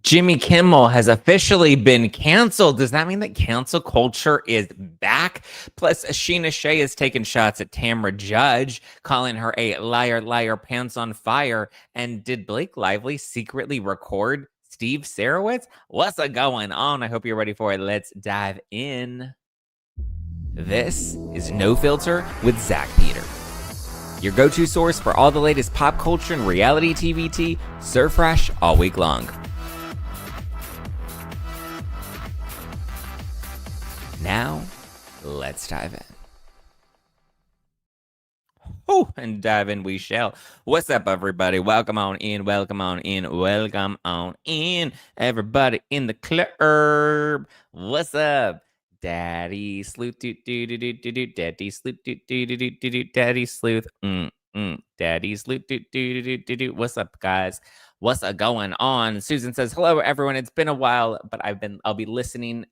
Jimmy Kimmel has officially been canceled. Does that mean that cancel culture is back? Plus, Scheana Shay has taken shots at Tamra Judge, calling her a liar, liar, pants on fire. And did Blake Lively secretly record Steve Sarowitz? What's going on? I hope you're ready for it. Let's dive in. This is No Filter with Zack Peter, your go-to source for all the latest pop culture and reality TV tea, serve fresh all week long. Now, let's dive in. Oh, and dive in we shall. What's up, everybody? Welcome on in, welcome on in, welcome on in. Everybody in the club. What's up? Daddy Sleuth, Daddy Sleuth, Daddy Sleuth, Daddy Sleuth, What's up, guys? What's going on? Susan says, hello, everyone. It's been a while, but I'll be listening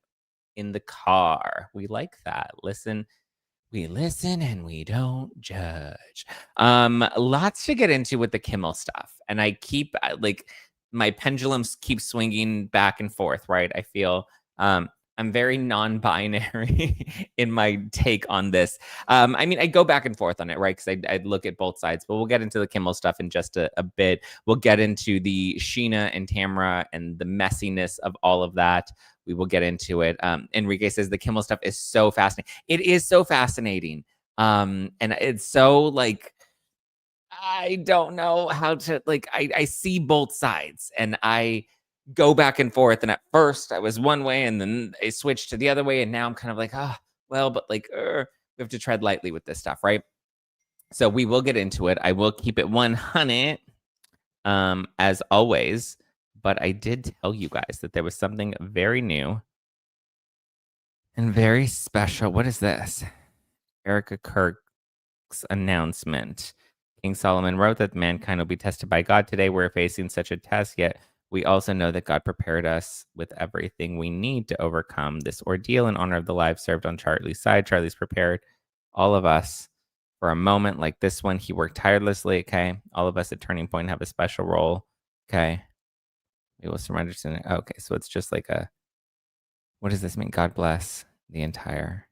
in the car. We like that. We listen and we don't judge. Lots to get into with the Kimmel stuff. And I keep my pendulums keep swinging back and forth, right? I feel I'm very non-binary in my take on this. I mean, I go back and forth on it, right? Because I'd look at both sides, but we'll get into the Kimmel stuff in just a bit. We'll get into the Sheena and Tamra and the messiness of all of that. We will get into it. Enrique says the Kimmel stuff is so fascinating. It is so fascinating. And it's so I don't know how to I see both sides and I go back and forth. And at first I was one way and then I switched to the other way. And now I'm kind of like, but we have to tread lightly with this stuff, right? So we will get into it. I will keep it 100 as always. But I did tell you guys that there was something very new and very special. What is this? Erica Kirk's announcement. King Solomon wrote that mankind will be tested by God. Today we're facing such a test, yet we also know that God prepared us with everything we need to overcome this ordeal in honor of the lives served on Charlie's side. Charlie's prepared all of us for a moment like this one. He worked tirelessly, okay? All of us at Turning Point have a special role, okay? We will surrender to it. Okay, so it's just like what does this mean? God bless the entire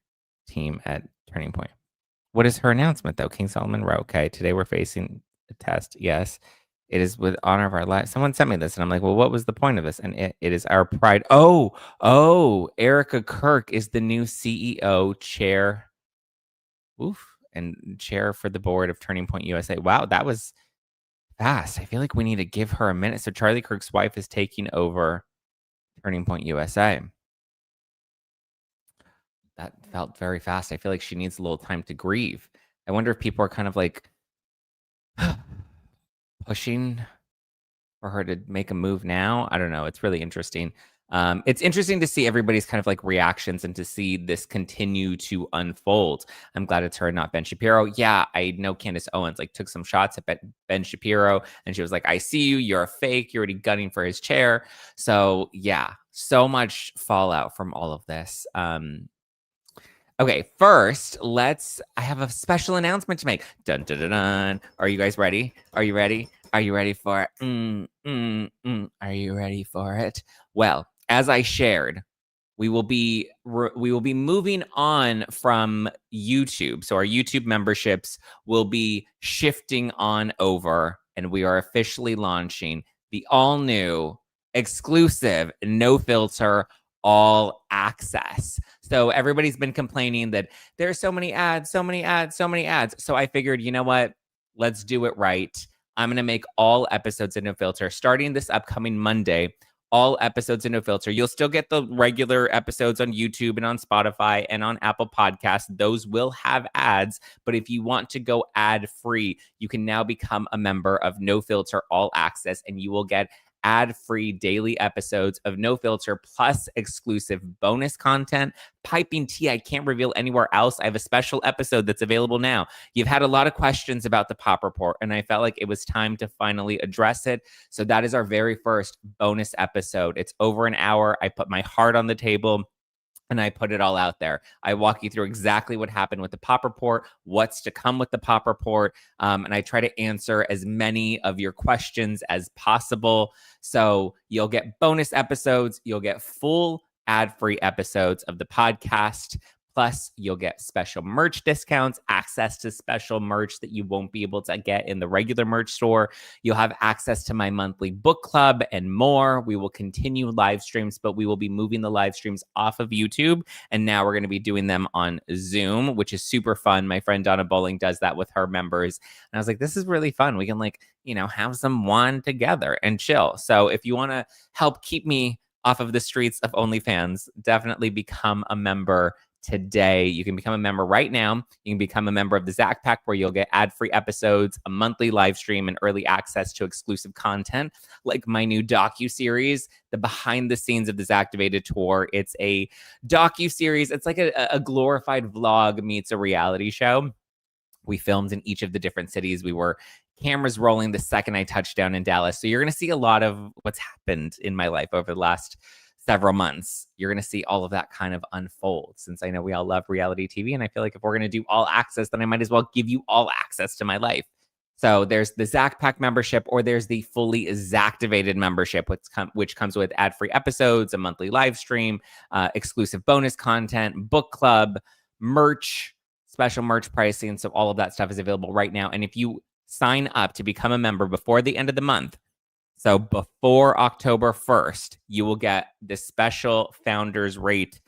team at Turning Point. What is her announcement, though? King Solomon wrote, okay, today we're facing a test. Yes, it is with honor of our life. Someone sent me this, and I'm like, well, what was the point of this? And it is our pride. Oh, Erica Kirk is the new CEO chair. Oof, and chair for the board of Turning Point USA. Wow, that was fast. I feel like we need to give her a minute. So Charlie Kirk's wife is taking over Turning Point USA. That felt very fast. I feel like she needs a little time to grieve. I wonder if people are kind of pushing for her to make a move now. I don't know. It's really interesting. It's interesting to see everybody's kind of reactions and to see this continue to unfold. I'm glad it's her, not Ben Shapiro. Yeah, I know Candace Owens took some shots at Ben Shapiro, and she was like, I see you. You're a fake. You're already gunning for his chair. So yeah, so much fallout from all of this. Okay, first, I have a special announcement to make. Dun, dun, dun, dun. Are you guys ready? Are you ready? Are you ready for it? Are you ready for it? Well, as I shared, we will be moving on from YouTube. So our YouTube memberships will be shifting on over, and we are officially launching the all new, exclusive, no filter, all access. So everybody's been complaining that there's so many ads, so many ads, so many ads. So I figured, you know what? Let's do it right. I'm going to make all episodes of No Filter starting this upcoming Monday. All episodes of No Filter. You'll still get the regular episodes on YouTube and on Spotify and on Apple Podcasts. Those will have ads. But if you want to go ad-free, you can now become a member of No Filter All Access, and you will get ad-free daily episodes of No Filter plus exclusive bonus content. Piping tea I can't reveal anywhere else. I have a special episode that's available now. You've had a lot of questions about the Pop Report, and I felt like it was time to finally address it. So that is our very first bonus episode. It's over an hour. I put my heart on the table. and I put it all out there. I walk you through exactly what happened with the pop report, what's to come with the pop report, and I try to answer as many of your questions as possible. So you'll get bonus episodes, you'll get full ad-free episodes of the podcast. Plus, you'll get special merch discounts, access to special merch that you won't be able to get in the regular merch store. You'll have access to my monthly book club and more. We will continue live streams, but we will be moving the live streams off of YouTube. And now we're going to be doing them on Zoom, which is super fun. My friend Donna Bowling does that with her members. And I was like, this is really fun. We can have some wine together and chill. So if you want to help keep me off of the streets of OnlyFans, definitely become a member today. You can become a member right now. You can become a member of the Zack Pack, where you'll get ad-free episodes, a monthly live stream, and early access to exclusive content like my new docu-series, The Behind the Scenes of the Zactivated Tour. It's a docu-series. It's like a glorified vlog meets a reality show. We filmed in each of the different cities. We were cameras rolling the second I touched down in Dallas. So you're going to see a lot of what's happened in my life over the last several months. You're going to see all of that kind of unfold, since I know we all love reality TV. And I feel like if we're going to do all access, then I might as well give you all access to my life. So there's the Zack Pack membership, or there's the fully Zactivated membership, which comes with ad-free episodes, a monthly live stream, exclusive bonus content, book club, merch, special merch pricing. So all of that stuff is available right now. And if you sign up to become a member before the end of the month, so before October 1st, you will get the special founders rate,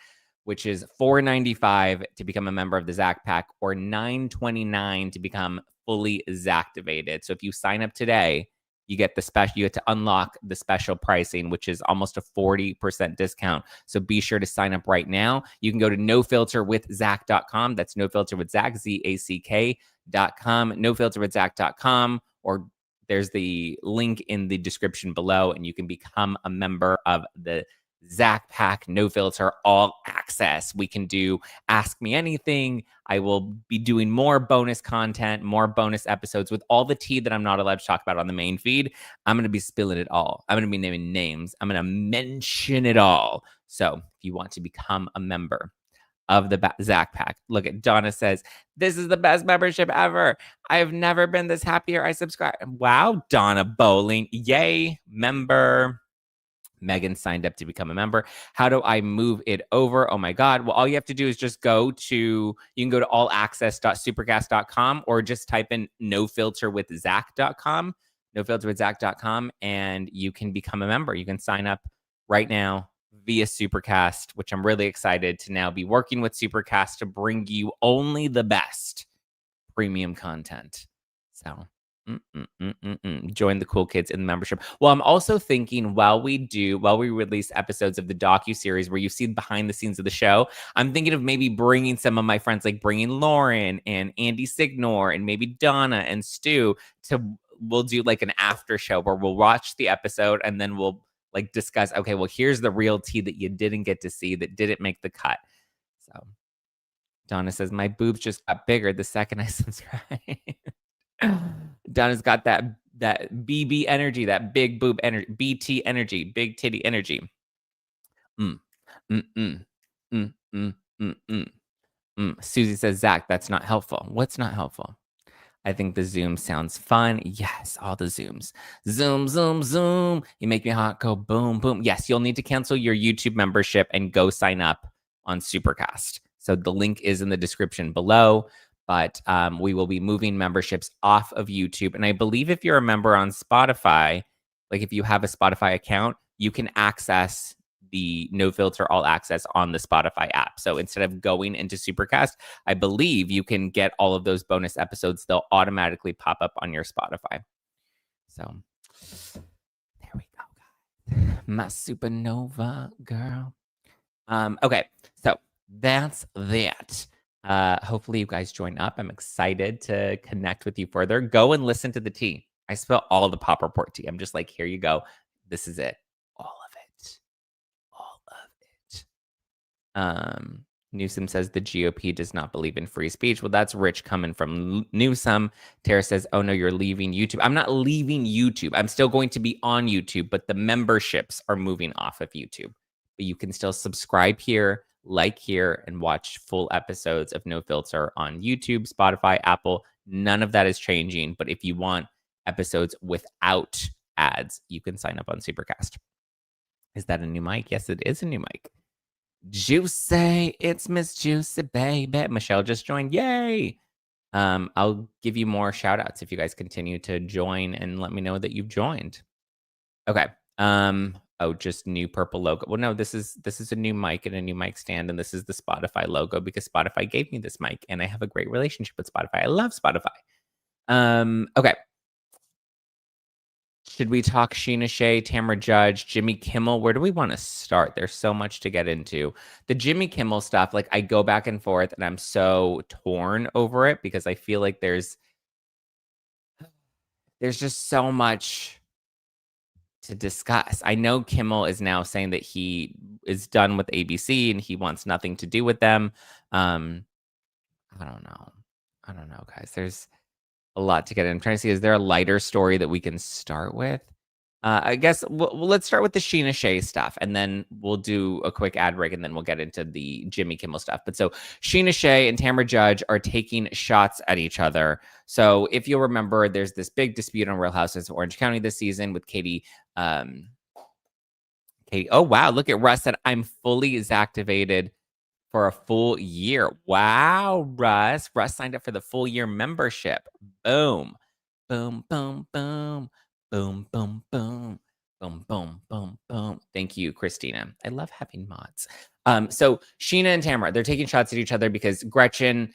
which is $4.95 to become a member of the Zack Pack, or $9.29 to become fully Zactivated. So if you sign up today, you get to unlock the special pricing, which is almost a 40% discount. So be sure to sign up right now. You can go to nofilterwithzack.com. That's nofilterwithzack, ZACK.com, nofilterwithzack.com, or there's the link in the description below, and you can become a member of the Zack Pack, No Filter, All Access. We can do Ask Me Anything. I will be doing more bonus content, more bonus episodes with all the tea that I'm not allowed to talk about on the main feed. I'm going to be spilling it all. I'm going to be naming names. I'm going to mention it all. So if you want to become a member of the Zack Pack. Look at Donna says, this is the best membership ever. I've never been this happier. I subscribe. Wow, Donna Bowling. Yay, member. Megan signed up to become a member. How do I move it over? Oh my God. Well, all you have to do is just you can go to allaccess.supercast.com, or just type in nofilterwithzack.com, nofilterwithzack.com, and you can become a member. You can sign up right now via Supercast, which I'm really excited to now be working with Supercast to bring you only the best premium content. So join the cool kids in the membership. Well, I'm also thinking while we release episodes of the docu-series where you see behind the scenes of the show, I'm thinking of maybe bringing some of my friends, like bringing Lauren and Andy Signor and maybe Donna and Stu we'll do like an after show where we'll watch the episode and then we'll discuss, okay, well, here's the real tea that you didn't get to see, that didn't make the cut. So Donna says, my boobs just got bigger the second I subscribed. Donna's got that BB energy, that big boob energy, BT energy, big titty energy. Susie says, Zack, that's not helpful. What's not helpful? I think the Zoom sounds fun. Yes, all the Zooms. Zoom, zoom, zoom. You make me hot, go boom, boom. Yes, you'll need to cancel your YouTube membership and go sign up on Supercast. So the link is in the description below, but we will be moving memberships off of YouTube. And I believe if you're a member on Spotify, like if you have a Spotify account, you can access the No Filter All Access on the Spotify app. So instead of going into Supercast, I believe you can get all of those bonus episodes. They'll automatically pop up on your Spotify. So there we go, guys. My supernova girl. Okay, so that's that. Hopefully you guys join up. I'm excited to connect with you further. Go and listen to the tea. I spill all the pop report tea. I'm just like, here you go. This is it. Newsom says the GOP does not believe in free speech. Well, that's rich coming from Newsom. Tara says, oh no, you're leaving YouTube. I'm not leaving YouTube. I'm still going to be on YouTube, but the memberships are moving off of YouTube. But you can still subscribe here, like here, and watch full episodes of No Filter on YouTube, Spotify, Apple. None of that is changing. But if you want episodes without ads, you can sign up on Supercast. Is that a new mic? Yes, it is a new mic. Juicy, it's Miss Juicy, baby. Michelle just joined. Yay! I'll give you more shout outs if you guys continue to join and let me know that you've joined. Okay. Oh, just new purple logo. Well, no, this is a new mic and a new mic stand, and this is the Spotify logo because Spotify gave me this mic, and I have a great relationship with Spotify. I love Spotify. Okay. Should we talk Scheana Shay, Tamra Judge, Jimmy Kimmel? Where do we want to start? There's so much to get into. The Jimmy Kimmel stuff, like I go back and forth, and I'm so torn over it because I feel like there's just so much to discuss. I know Kimmel is now saying that he is done with ABC and he wants nothing to do with them. I don't know. Guys. There's a lot to get in. I'm trying to see, is there a lighter story that we can start with? I guess let's start with the Scheana Shay stuff, and then we'll do a quick ad break, and then we'll get into the Jimmy Kimmel stuff. But so Scheana Shay and Tamra Judge are taking shots at each other. So if you'll remember, there's this big dispute on Real Housewives of Orange County this season with Katie. Katie, oh wow, look at Russ said, I'm fully activated for a full year. Wow, Russ. Russ signed up for the full year membership. Boom. Boom, boom, boom. Boom, boom, boom. Boom, boom, boom, boom. Thank you, Christina. I love having mods. So Sheena and Tamra, they're taking shots at each other because Gretchen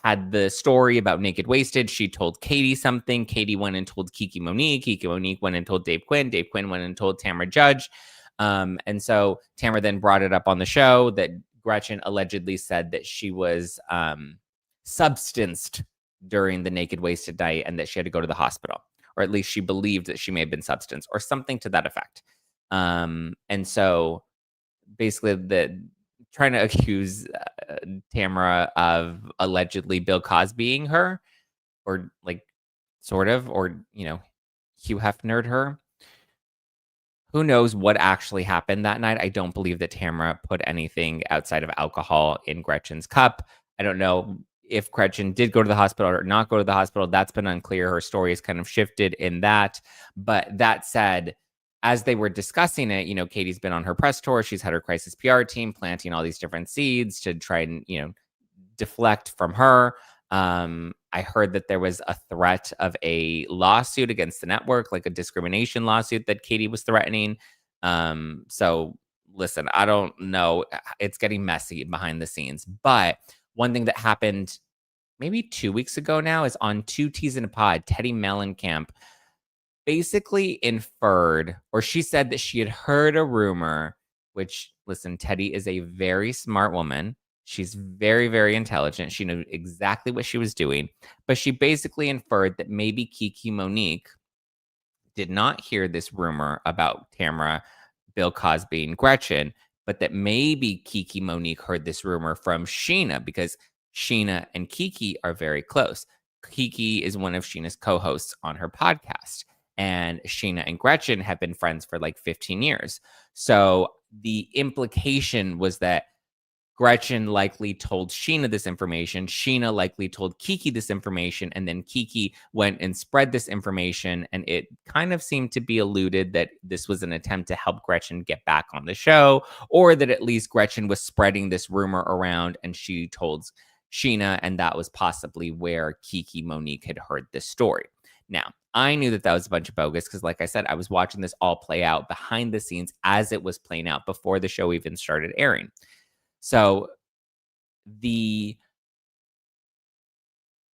had the story about Naked Wasted. She told Katie something. Katie went and told Kiki Monique. Kiki Monique went and told Dave Quinn. Dave Quinn went and told Tamra Judge. And so Tamra then brought it up on the show that Gretchen allegedly said that she was substanced during the Naked Wasted night and that she had to go to the hospital, or at least she believed that she may have been substanced or something to that effect. And so basically trying to accuse Tamra of allegedly Bill Cosbying her, or like sort of, or, Hugh Hefnered her. Who knows what actually happened that night? I don't believe that Tamra put anything outside of alcohol in Gretchen's cup. I don't know if Gretchen did go to the hospital or not go to the hospital. That's been unclear. Her story has kind of shifted in that. But that said, as they were discussing it, Katie's been on her press tour. She's had her crisis PR team planting all these different seeds to try and, deflect from her. I heard that there was a threat of a lawsuit against the network, like a discrimination lawsuit that Katie was threatening. So listen, I don't know. It's getting messy behind the scenes. But one thing that happened maybe 2 weeks ago now is on Two Teas in a Pod, Teddy Mellencamp basically inferred, or she said that she had heard a rumor, which, listen, Teddy is a very smart woman. She's very, very intelligent. She knew exactly what she was doing. But she basically inferred that maybe Kiki Monique did not hear this rumor about Tamra, Bill Cosby, and Gretchen, but that maybe Kiki Monique heard this rumor from Sheena, because Sheena and Kiki are very close. Kiki is one of Sheena's co-hosts on her podcast, and Sheena and Gretchen have been friends for like 15 years. So the implication was that Gretchen likely told Sheena this information. Sheena likely told Kiki this information. And then Kiki went and spread this information. And it kind of seemed to be alluded that this was an attempt to help Gretchen get back on the show, or that at least Gretchen was spreading this rumor around and she told Sheena. And that was possibly where Kiki Monique had heard this story. Now, I knew that was a bunch of bogus because, like I said, I was watching this all play out behind the scenes as it was playing out before the show even started airing. So the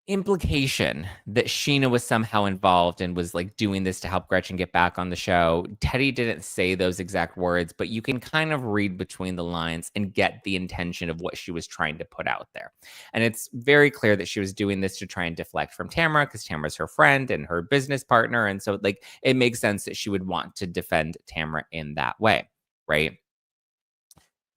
implication that Sheena was somehow involved and was like doing this to help Gretchen get back on the show, Teddy didn't say those exact words, but you can kind of read between the lines and get the intention of what she was trying to put out there. And it's very clear that she was doing this to try and deflect from Tamra, because Tamra's her friend and her business partner. And so like it makes sense that she would want to defend Tamra in that way, right?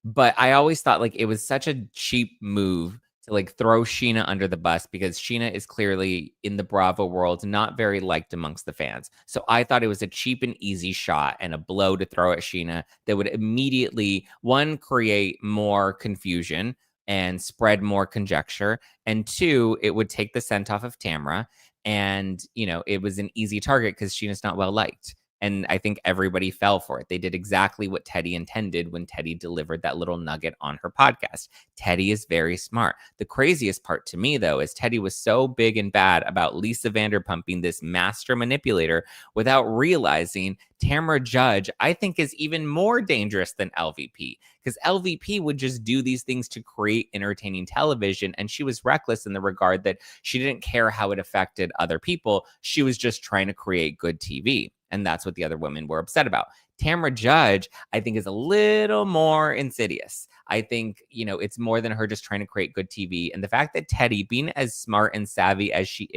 But I always thought like it was such a cheap move to like throw Sheena under the bus because Sheena is clearly in the Bravo world not very liked amongst the fans. So I thought it was a cheap and easy shot and a blow to throw at Sheena that would immediately, one, create more confusion and spread more conjecture, and two, it would take the scent off of Tamra. And it was an easy target because Sheena's not well liked. And I think everybody fell for it. They did exactly what Teddi intended when Teddi delivered that little nugget on her podcast. Teddi is very smart. The craziest part to me, though, is Teddi was so big and bad about Lisa Vanderpump being this master manipulator without realizing Tamra Judge, I think, is even more dangerous than LVP, because LVP would just do these things to create entertaining television. And she was reckless in the regard that she didn't care how it affected other people. She was just trying to create good TV. And that's what the other women were upset about. Tamra Judge, I think, is a little more insidious. I think, it's more than her just trying to create good TV. And the fact that Teddi, being as smart and savvy as she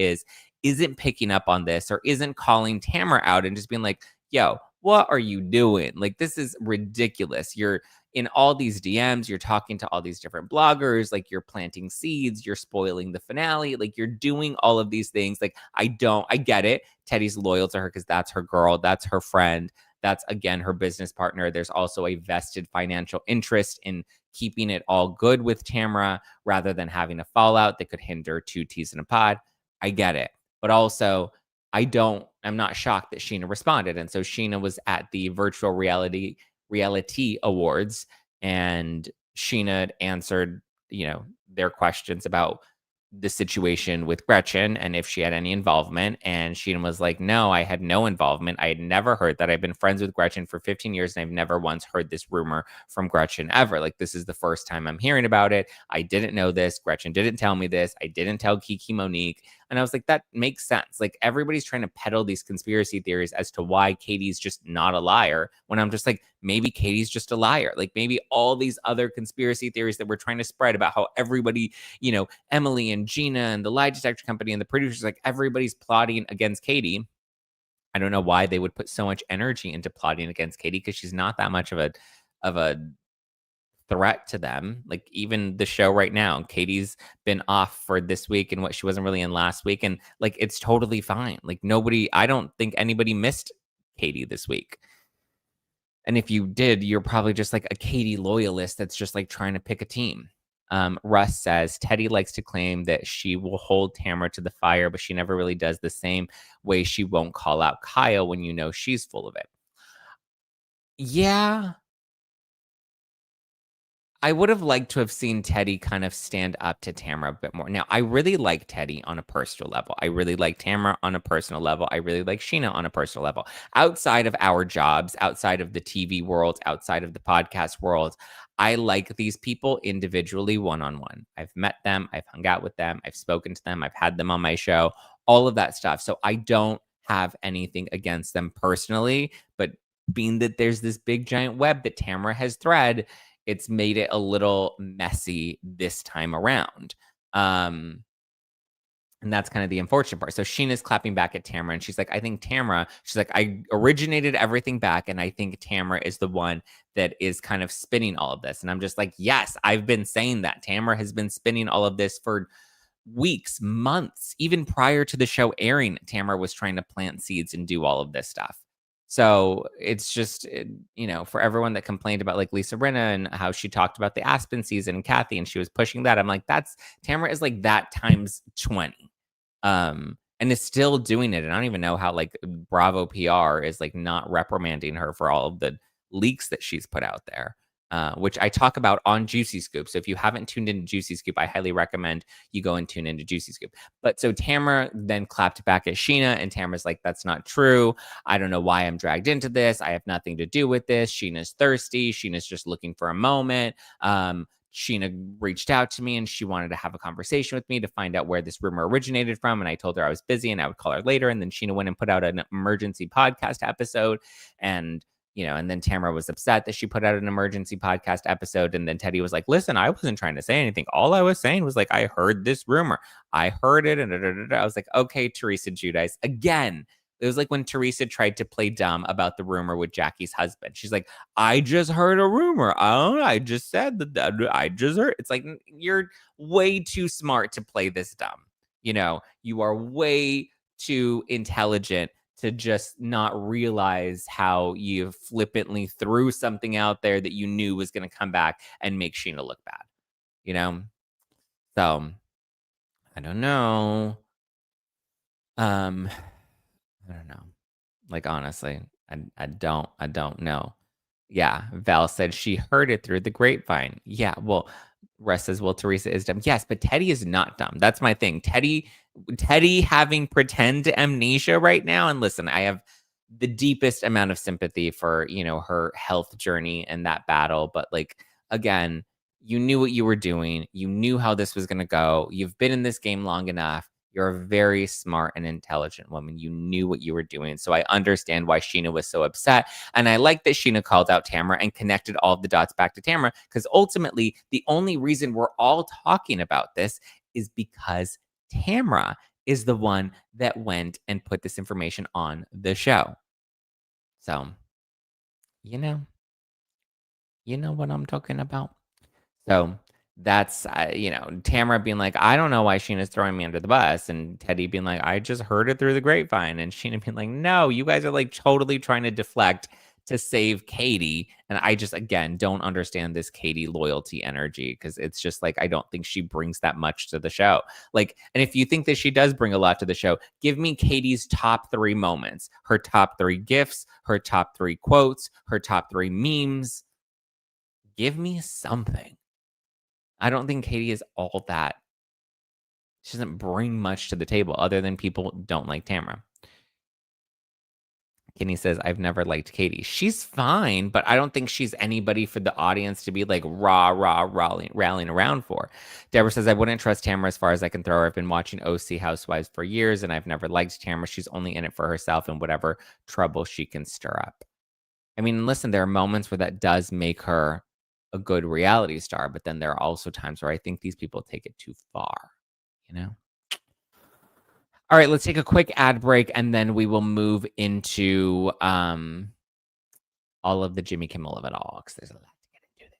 isn't picking up on this or isn't calling Tamra out and just being like, yo, what are you doing? Like, this is ridiculous. You're in all these DMs, you're talking to all these different bloggers, like you're planting seeds, you're spoiling the finale, like you're doing all of these things. Like, I get it. Teddi's loyal to her because that's her girl, that's her friend, that's, again, her business partner. There's also a vested financial interest in keeping it all good with Tamra rather than having a fallout that could hinder two teas in a pod. I get it. But also, I'm not shocked that Sheena responded. And so Sheena was at the virtual reality awards, and Sheena answered, their questions about the situation with Gretchen and if she had any involvement. And Sheena was like, no, I had no involvement. I had never heard that. I've been friends with Gretchen for 15 years and I've never once heard this rumor from Gretchen ever. Like, this is the first time I'm hearing about it. I didn't know this. Gretchen didn't tell me this. I didn't tell Kiki Monique. And I was like, that makes sense. Like, everybody's trying to peddle these conspiracy theories as to why Katie's just not a liar, when I'm just like, maybe Katie's just a liar. Like, maybe all these other conspiracy theories that we're trying to spread about how everybody, Emily and Gina and the lie detector company and the producers, like, everybody's plotting against Katie. I don't know why they would put so much energy into plotting against Katie, because she's not that much of a threat to them. Like, even the show right now, Katie's been off for this week and what she wasn't really in last week, and like, it's totally fine. Like, I don't think anybody missed Katie this week. And if you did, you're probably just like a Katie loyalist that's just like trying to pick a team. Russ says Teddi likes to claim that she will hold Tamra to the fire, but she never really does, the same way she won't call out Kyle when she's full of it. Yeah, I would have liked to have seen Teddi kind of stand up to Tamra a bit more. Now, I really like Teddi on a personal level. I really like Tamra on a personal level. I really like Sheena on a personal level. Outside of our jobs, outside of the TV world, outside of the podcast world, I like these people individually, one-on-one. I've met them. I've hung out with them. I've spoken to them. I've had them on my show, all of that stuff. So I don't have anything against them personally, but being that there's this big giant web that Tamra has thread, it's made it a little messy this time around. And that's kind of the unfortunate part. So Sheena's clapping back at Tamra, and she's like, she's like, I originated everything back, and I think Tamra is the one that is kind of spinning all of this. And I'm just like, yes, I've been saying that. Tamra has been spinning all of this for weeks, months, even prior to the show airing. Tamra was trying to plant seeds and do all of this stuff. So it's just, for everyone that complained about like Lisa Rinna and how she talked about the Aspen season and Kathy, and she was pushing that. I'm like, Tamra is like that times 20. And is still doing it. And I don't even know how like Bravo PR is like not reprimanding her for all of the leaks that she's put out there. Which I talk about on Juicy Scoop. So if you haven't tuned into Juicy Scoop, I highly recommend you go and tune into Juicy Scoop. But so Tamra then clapped back at Sheena, and Tamra's like, that's not true. I don't know why I'm dragged into this. I have nothing to do with this. Sheena's thirsty. Sheena's just looking for a moment. Sheena reached out to me and she wanted to have a conversation with me to find out where this rumor originated from. And I told her I was busy and I would call her later. And then Sheena went and put out an emergency podcast episode. And and then Tamra was upset that she put out an emergency podcast episode. And then Teddi was like, listen, I wasn't trying to say anything. All I was saying was like, I heard this rumor. I heard it. And I was like, okay, Teresa Giudice, again, It was like when Teresa tried to play dumb about the rumor with Jackie's husband. She's like, I just heard a rumor. Oh, I just said that. I just heard. It's like, you're way too smart to play this dumb. You are way too intelligent to just not realize how you flippantly threw something out there that you knew was going to come back and make Sheena look bad. So I don't know. I don't know. Like, honestly, I don't know. Yeah, Val said she heard it through the grapevine. Yeah, well, Russ says, well, Teresa is dumb. Yes, but Teddy is not dumb. That's my thing. Teddy having pretend amnesia right now. And listen, I have the deepest amount of sympathy for, her health journey and that battle. But like, again, you knew what you were doing. You knew how this was going to go. You've been in this game long enough. You're a very smart and intelligent woman. You knew what you were doing. So I understand why Sheena was so upset. And I like that Sheena called out Tamra and connected all of the dots back to Tamra, because ultimately the only reason we're all talking about this is because Tamra is the one that went and put this information on the show. So, you know what I'm talking about. So that's, Tamra being like, I don't know why Sheena's throwing me under the bus. And Teddy being like, I just heard it through the grapevine. And Sheena being like, no, you guys are like totally trying to deflect to save Katie. And I just, again, don't understand this Katie loyalty energy, because it's just like, I don't think she brings that much to the show. Like, and if you think that she does bring a lot to the show, give me Katie's top 3 moments, her top 3 gifts, her top 3 quotes, her top 3 memes. Give me something. I don't think Katie is all that. She doesn't bring much to the table other than people don't like Tamra. Kenny says, I've never liked Katie. She's fine, but I don't think she's anybody for the audience to be like rallying around for. Deborah says, I wouldn't trust Tamra as far as I can throw her. I've been watching OC Housewives for years, and I've never liked Tamra. She's only in it for herself and whatever trouble she can stir up. I mean, listen, there are moments where that does make her a good reality star, but then there are also times where I think these people take it too far, All right, let's take a quick ad break, and then we will move into all of the Jimmy Kimmel of it all, because there's a lot to get into there.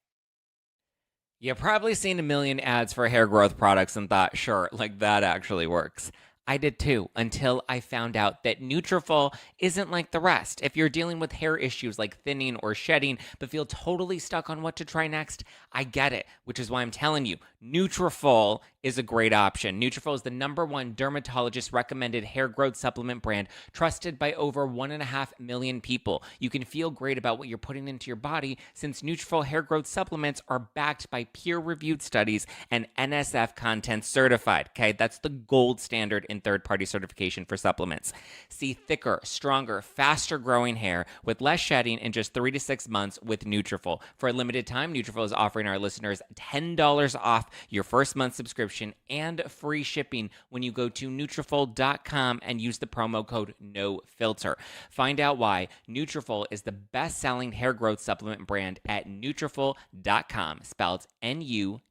You've probably seen a million ads for hair growth products and thought, sure, like that actually works. I did too, until I found out that Nutrafol isn't like the rest. If you're dealing with hair issues like thinning or shedding, but feel totally stuck on what to try next, I get it, which is why I'm telling you, Nutrafol is a great option. Nutrafol is the #1 dermatologist recommended hair growth supplement brand, trusted by over 1.5 million people. You can feel great about what you're putting into your body, since Nutrafol hair growth supplements are backed by peer-reviewed studies and NSF content certified. Okay, that's the gold standard in third-party certification for supplements. See thicker, stronger, faster-growing hair with less shedding in just 3 to 6 months with Nutrafol. For a limited time, Nutrafol is offering our listeners $10 off your first month subscription and free shipping when you go to Nutrafol.com and use the promo code NOFILTER. Find out why Nutrafol is the best-selling hair growth supplement brand at Nutrafol.com, spelled Nutrafol,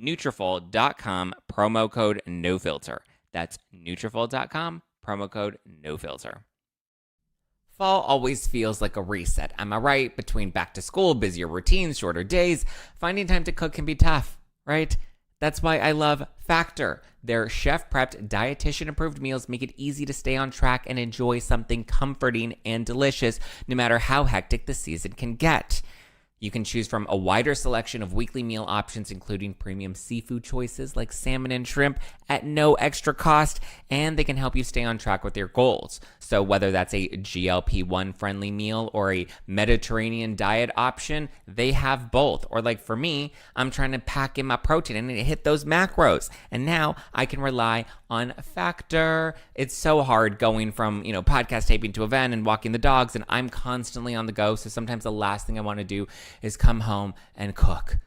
Nutrafol.com, promo code NOFILTER. That's Nutrafol.com, promo code NOFILTER. Fall always feels like a reset, am I right? Between back to school, busier routines, shorter days, finding time to cook can be tough, right? That's why I love Factor. Their chef-prepped, dietitian-approved meals make it easy to stay on track and enjoy something comforting and delicious, no matter how hectic the season can get. You can choose from a wider selection of weekly meal options, including premium seafood choices like salmon and shrimp at no extra cost, and they can help you stay on track with your goals. So whether that's a GLP-1 friendly meal or a Mediterranean diet option, they have both. Or like for me, I'm trying to pack in my protein and hit those macros, and now I can rely on Factor. It's so hard going from, podcast taping to event and walking the dogs, and I'm constantly on the go. So sometimes the last thing I want to do is come home and cook.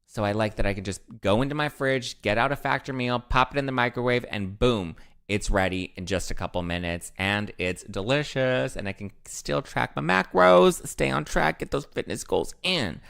So I like that I can just go into my fridge, get out a Factor meal, pop it in the microwave, and boom, it's ready in just a couple minutes, and it's delicious, and I can still track my macros, stay on track, get those fitness goals in.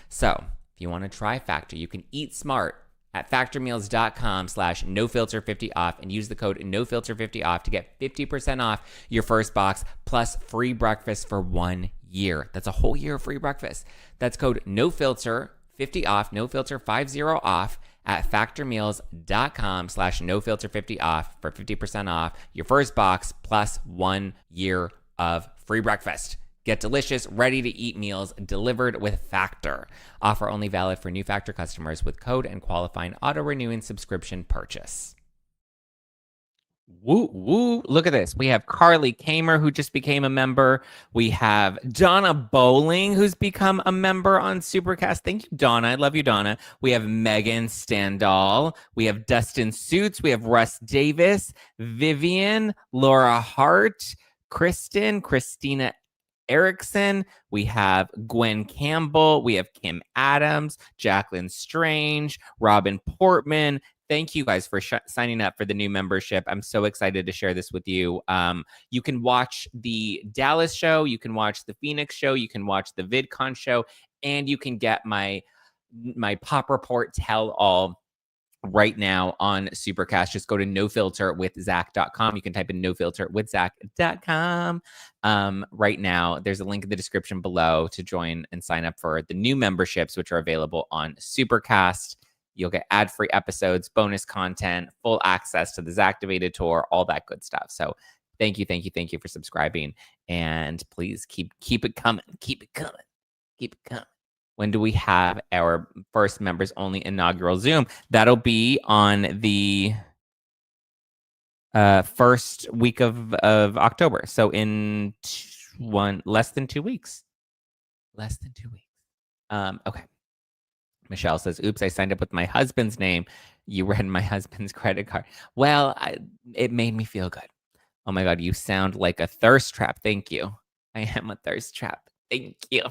So if you want to try Factor, you can eat smart at factormeals.com/nofilter50off and use the code nofilter50off to get 50% off your first box plus free breakfast for 1 year. That's a whole year of free breakfast. That's code nofilter50off, nofilter50off at factormeals.com/nofilter50off for 50% off your first box plus 1 year of free breakfast. Get delicious, ready-to-eat meals delivered with Factor. Offer only valid for new Factor customers with code and qualifying auto-renewing subscription purchase. Woo, woo. Look at this. We have Carly Kamer, who just became a member. We have Donna Bowling, who's become a member on Supercast. Thank you, Donna. I love you, Donna. We have Megan Standall. We have Dustin Suits. We have Russ Davis, Vivian, Laura Hart, Christina Erickson. We have Gwen Campbell. We have Kim Adams, Jacqueline Strange, Robin Portman. Thank you guys for signing up for the new membership. I'm so excited to share this with you. You can watch the Dallas show. You can watch the Phoenix show. You can watch the VidCon show. And you can get my Pop Report Tell All right now on Supercast. Just go to nofilterwithzack.com. You can type in nofilterwithzack.com. Right now, there's a link in the description below to join and sign up for the new memberships, which are available on Supercast. You'll get ad-free episodes, bonus content, full access to the Zactivated tour, all that good stuff. So thank you for subscribing. And please keep it coming. Keep it coming. Keep it coming. When do we have our first members only inaugural Zoom? That'll be on the first week of October. So in less than 2 weeks. Less than 2 weeks. Okay. Michelle says, oops, I signed up with my husband's name. You read my husband's credit card. Well, it made me feel good. Oh my God, you sound like a thirst trap. Thank you. I am a thirst trap. Thank you.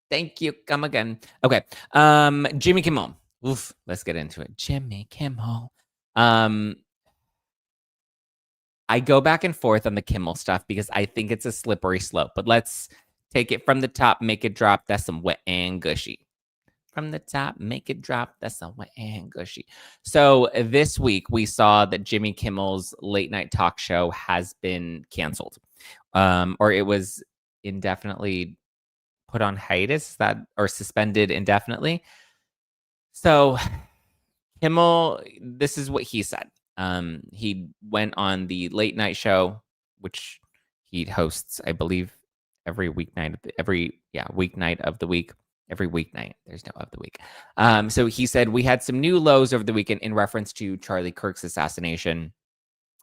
Thank you. Come again. Okay. Jimmy Kimmel. Oof. Let's get into it. Jimmy Kimmel. I go back and forth on the Kimmel stuff because I think it's a slippery slope. But let's take it from the top, make it drop. That's some wet and gushy. From the top, make it drop. That's some wet and gushy. So this week we saw that Jimmy Kimmel's late night talk show has been canceled, or it was indefinitely put on hiatus, or suspended indefinitely. So Kimmel, this is what he said. He went on the late night show, which he hosts, I believe, every weeknight of the week. Every weeknight. There's no of the week. So he said, we had some new lows over the weekend in reference to Charlie Kirk's assassination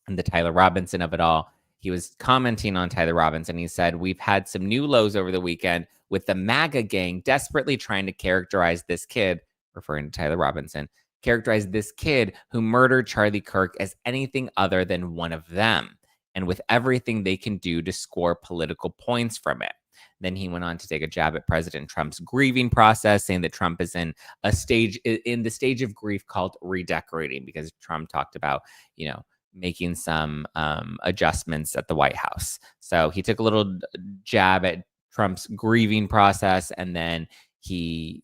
and the Tyler Robinson of it all. He was commenting on Tyler Robinson. He said, we've had some new lows over the weekend with the MAGA gang desperately trying to characterize this kid, referring to Tyler Robinson, characterize this kid who murdered Charlie Kirk as anything other than one of them, and with everything they can do to score political points from it. Then he went on to take a jab at President Trump's grieving process, saying that Trump is in the stage of grief called redecorating, because Trump talked about, making some adjustments at the White House. So he took a little jab at Trump's grieving process. And then the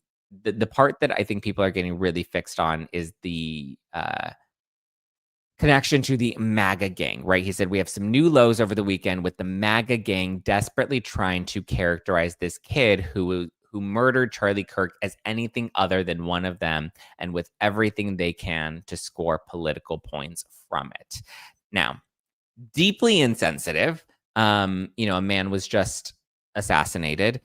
part that I think people are getting really fixed on is the connection to the MAGA gang, right? He said, we have some new lows over the weekend with the MAGA gang desperately trying to characterize this kid who murdered Charlie Kirk as anything other than one of them, and with everything they can to score political points from it. Now, deeply insensitive. A man was just assassinated.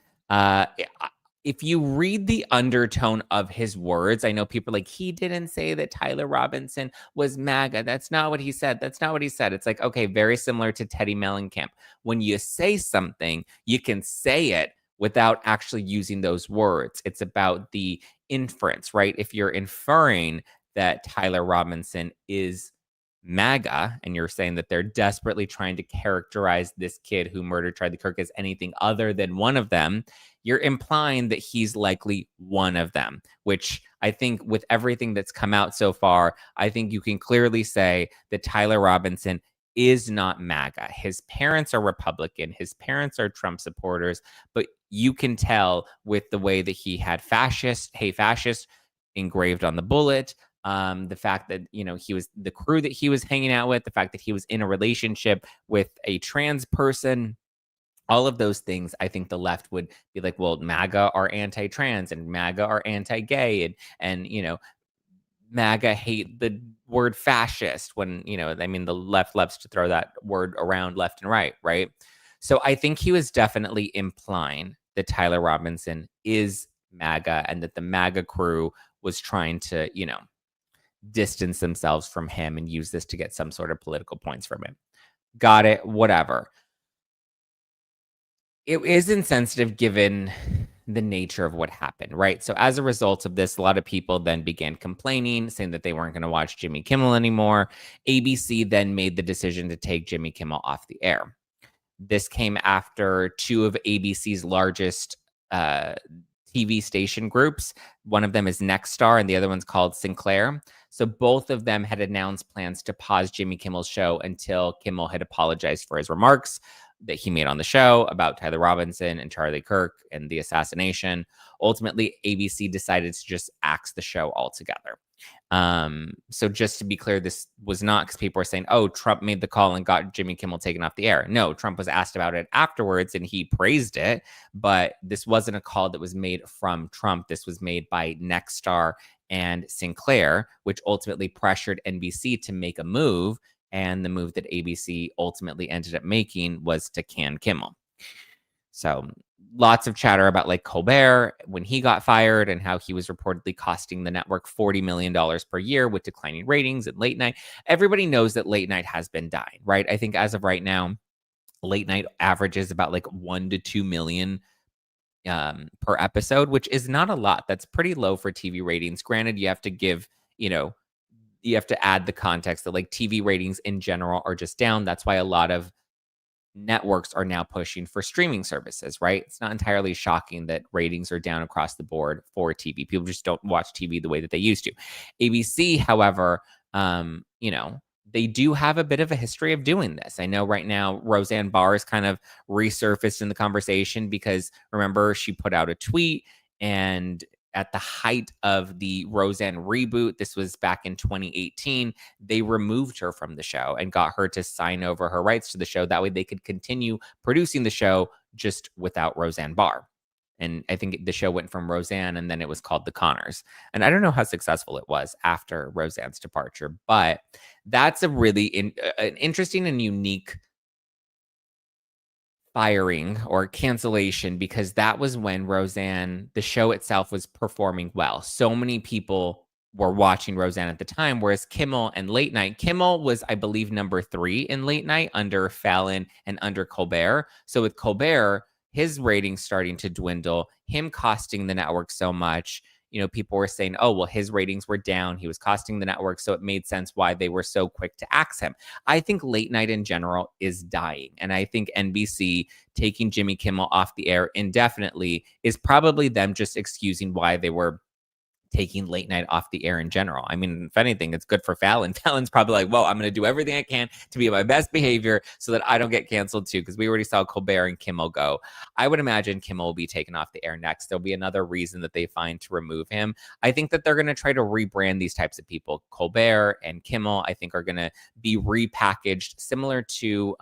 If you read the undertone of his words, I know people are like, he didn't say that Tyler Robinson was MAGA. That's not what he said. That's not what he said. It's like, okay, very similar to Teddy Mellencamp. When you say something, you can say it without actually using those words. It's about the inference, right? If you're inferring that Tyler Robinson is MAGA, and you're saying that they're desperately trying to characterize this kid who murdered Charlie Kirk as anything other than one of them, you're implying that he's likely one of them, which I think with everything that's come out so far, I think you can clearly say that Tyler Robinson is not MAGA. His parents are Republican. His parents are Trump supporters, but you can tell with the way that he had fascist engraved on the bullet, The fact that, he was the crew that he was hanging out with, the fact that he was in a relationship with a trans person, all of those things, I think the left would be like, well, MAGA are anti-trans and MAGA are anti-gay, and MAGA hate the word fascist when, I mean, the left loves to throw that word around left and right, right? So I think he was definitely implying that Tyler Robinson is MAGA and that the MAGA crew was trying to, distance themselves from him and use this to get some sort of political points from him. Got it, whatever. It is insensitive given the nature of what happened, right? So as a result of this, a lot of people then began complaining, saying that they weren't going to watch Jimmy Kimmel anymore. ABC then made the decision to take Jimmy Kimmel off the air. This came after two of ABC's largest TV station groups. One of them is Nexstar, and the other one's called Sinclair. So both of them had announced plans to pause Jimmy Kimmel's show until Kimmel had apologized for his remarks that he made on the show about Tyler Robinson and Charlie Kirk and the assassination. Ultimately, ABC decided to just axe the show altogether. So just to be clear, this was not because people were saying, oh, Trump made the call and got Jimmy Kimmel taken off the air. No, Trump was asked about it afterwards and he praised it, but this wasn't a call that was made from Trump. This was made by Nexstar and Sinclair, which ultimately pressured NBC to make a move. And the move that ABC ultimately ended up making was to can Kimmel. So lots of chatter about like Colbert when he got fired and how he was reportedly costing the network $40 million per year with declining ratings and late night. Everybody knows that late night has been dying, right? I think as of right now, late night averages about like 1 to 2 million per episode, which is not a lot. That's pretty low for TV ratings. Granted, you have to give, you have to add the context that like TV ratings in general are just down. That's why a lot of networks are now pushing for streaming services, right? It's not entirely shocking that ratings are down across the board for TV. People just don't watch TV the way that they used to. ABC, however, they do have a bit of a history of doing this. I know right now Roseanne Barr is kind of resurfaced in the conversation because remember she put out a tweet and at the height of the Roseanne reboot, this was back in 2018, they removed her from the show and got her to sign over her rights to the show. That way they could continue producing the show just without Roseanne Barr. And I think the show went from Roseanne and then it was called The Connors. And I don't know how successful it was after Roseanne's departure, but that's a really an interesting and unique firing or cancellation because that was when Roseanne, the show itself was performing well. So many people were watching Roseanne at the time, whereas Kimmel and Late Night, Kimmel was, I believe, number 3 in Late Night under Fallon and under Colbert. So with Colbert, his ratings starting to dwindle, him costing the network so much, people were saying, oh, well, his ratings were down. He was costing the network. So it made sense why they were so quick to axe him. I think late night in general is dying. And I think NBC taking Jimmy Kimmel off the air indefinitely is probably them just excusing why they were taking late night off the air in general. I mean, if anything, it's good for Fallon. Fallon's probably like, well, I'm going to do everything I can to be at my best behavior so that I don't get canceled too, because we already saw Colbert and Kimmel go. I would imagine Kimmel will be taken off the air next. There'll be another reason that they find to remove him. I think that they're going to try to rebrand these types of people. Colbert and Kimmel, I think, are going to be repackaged similar to,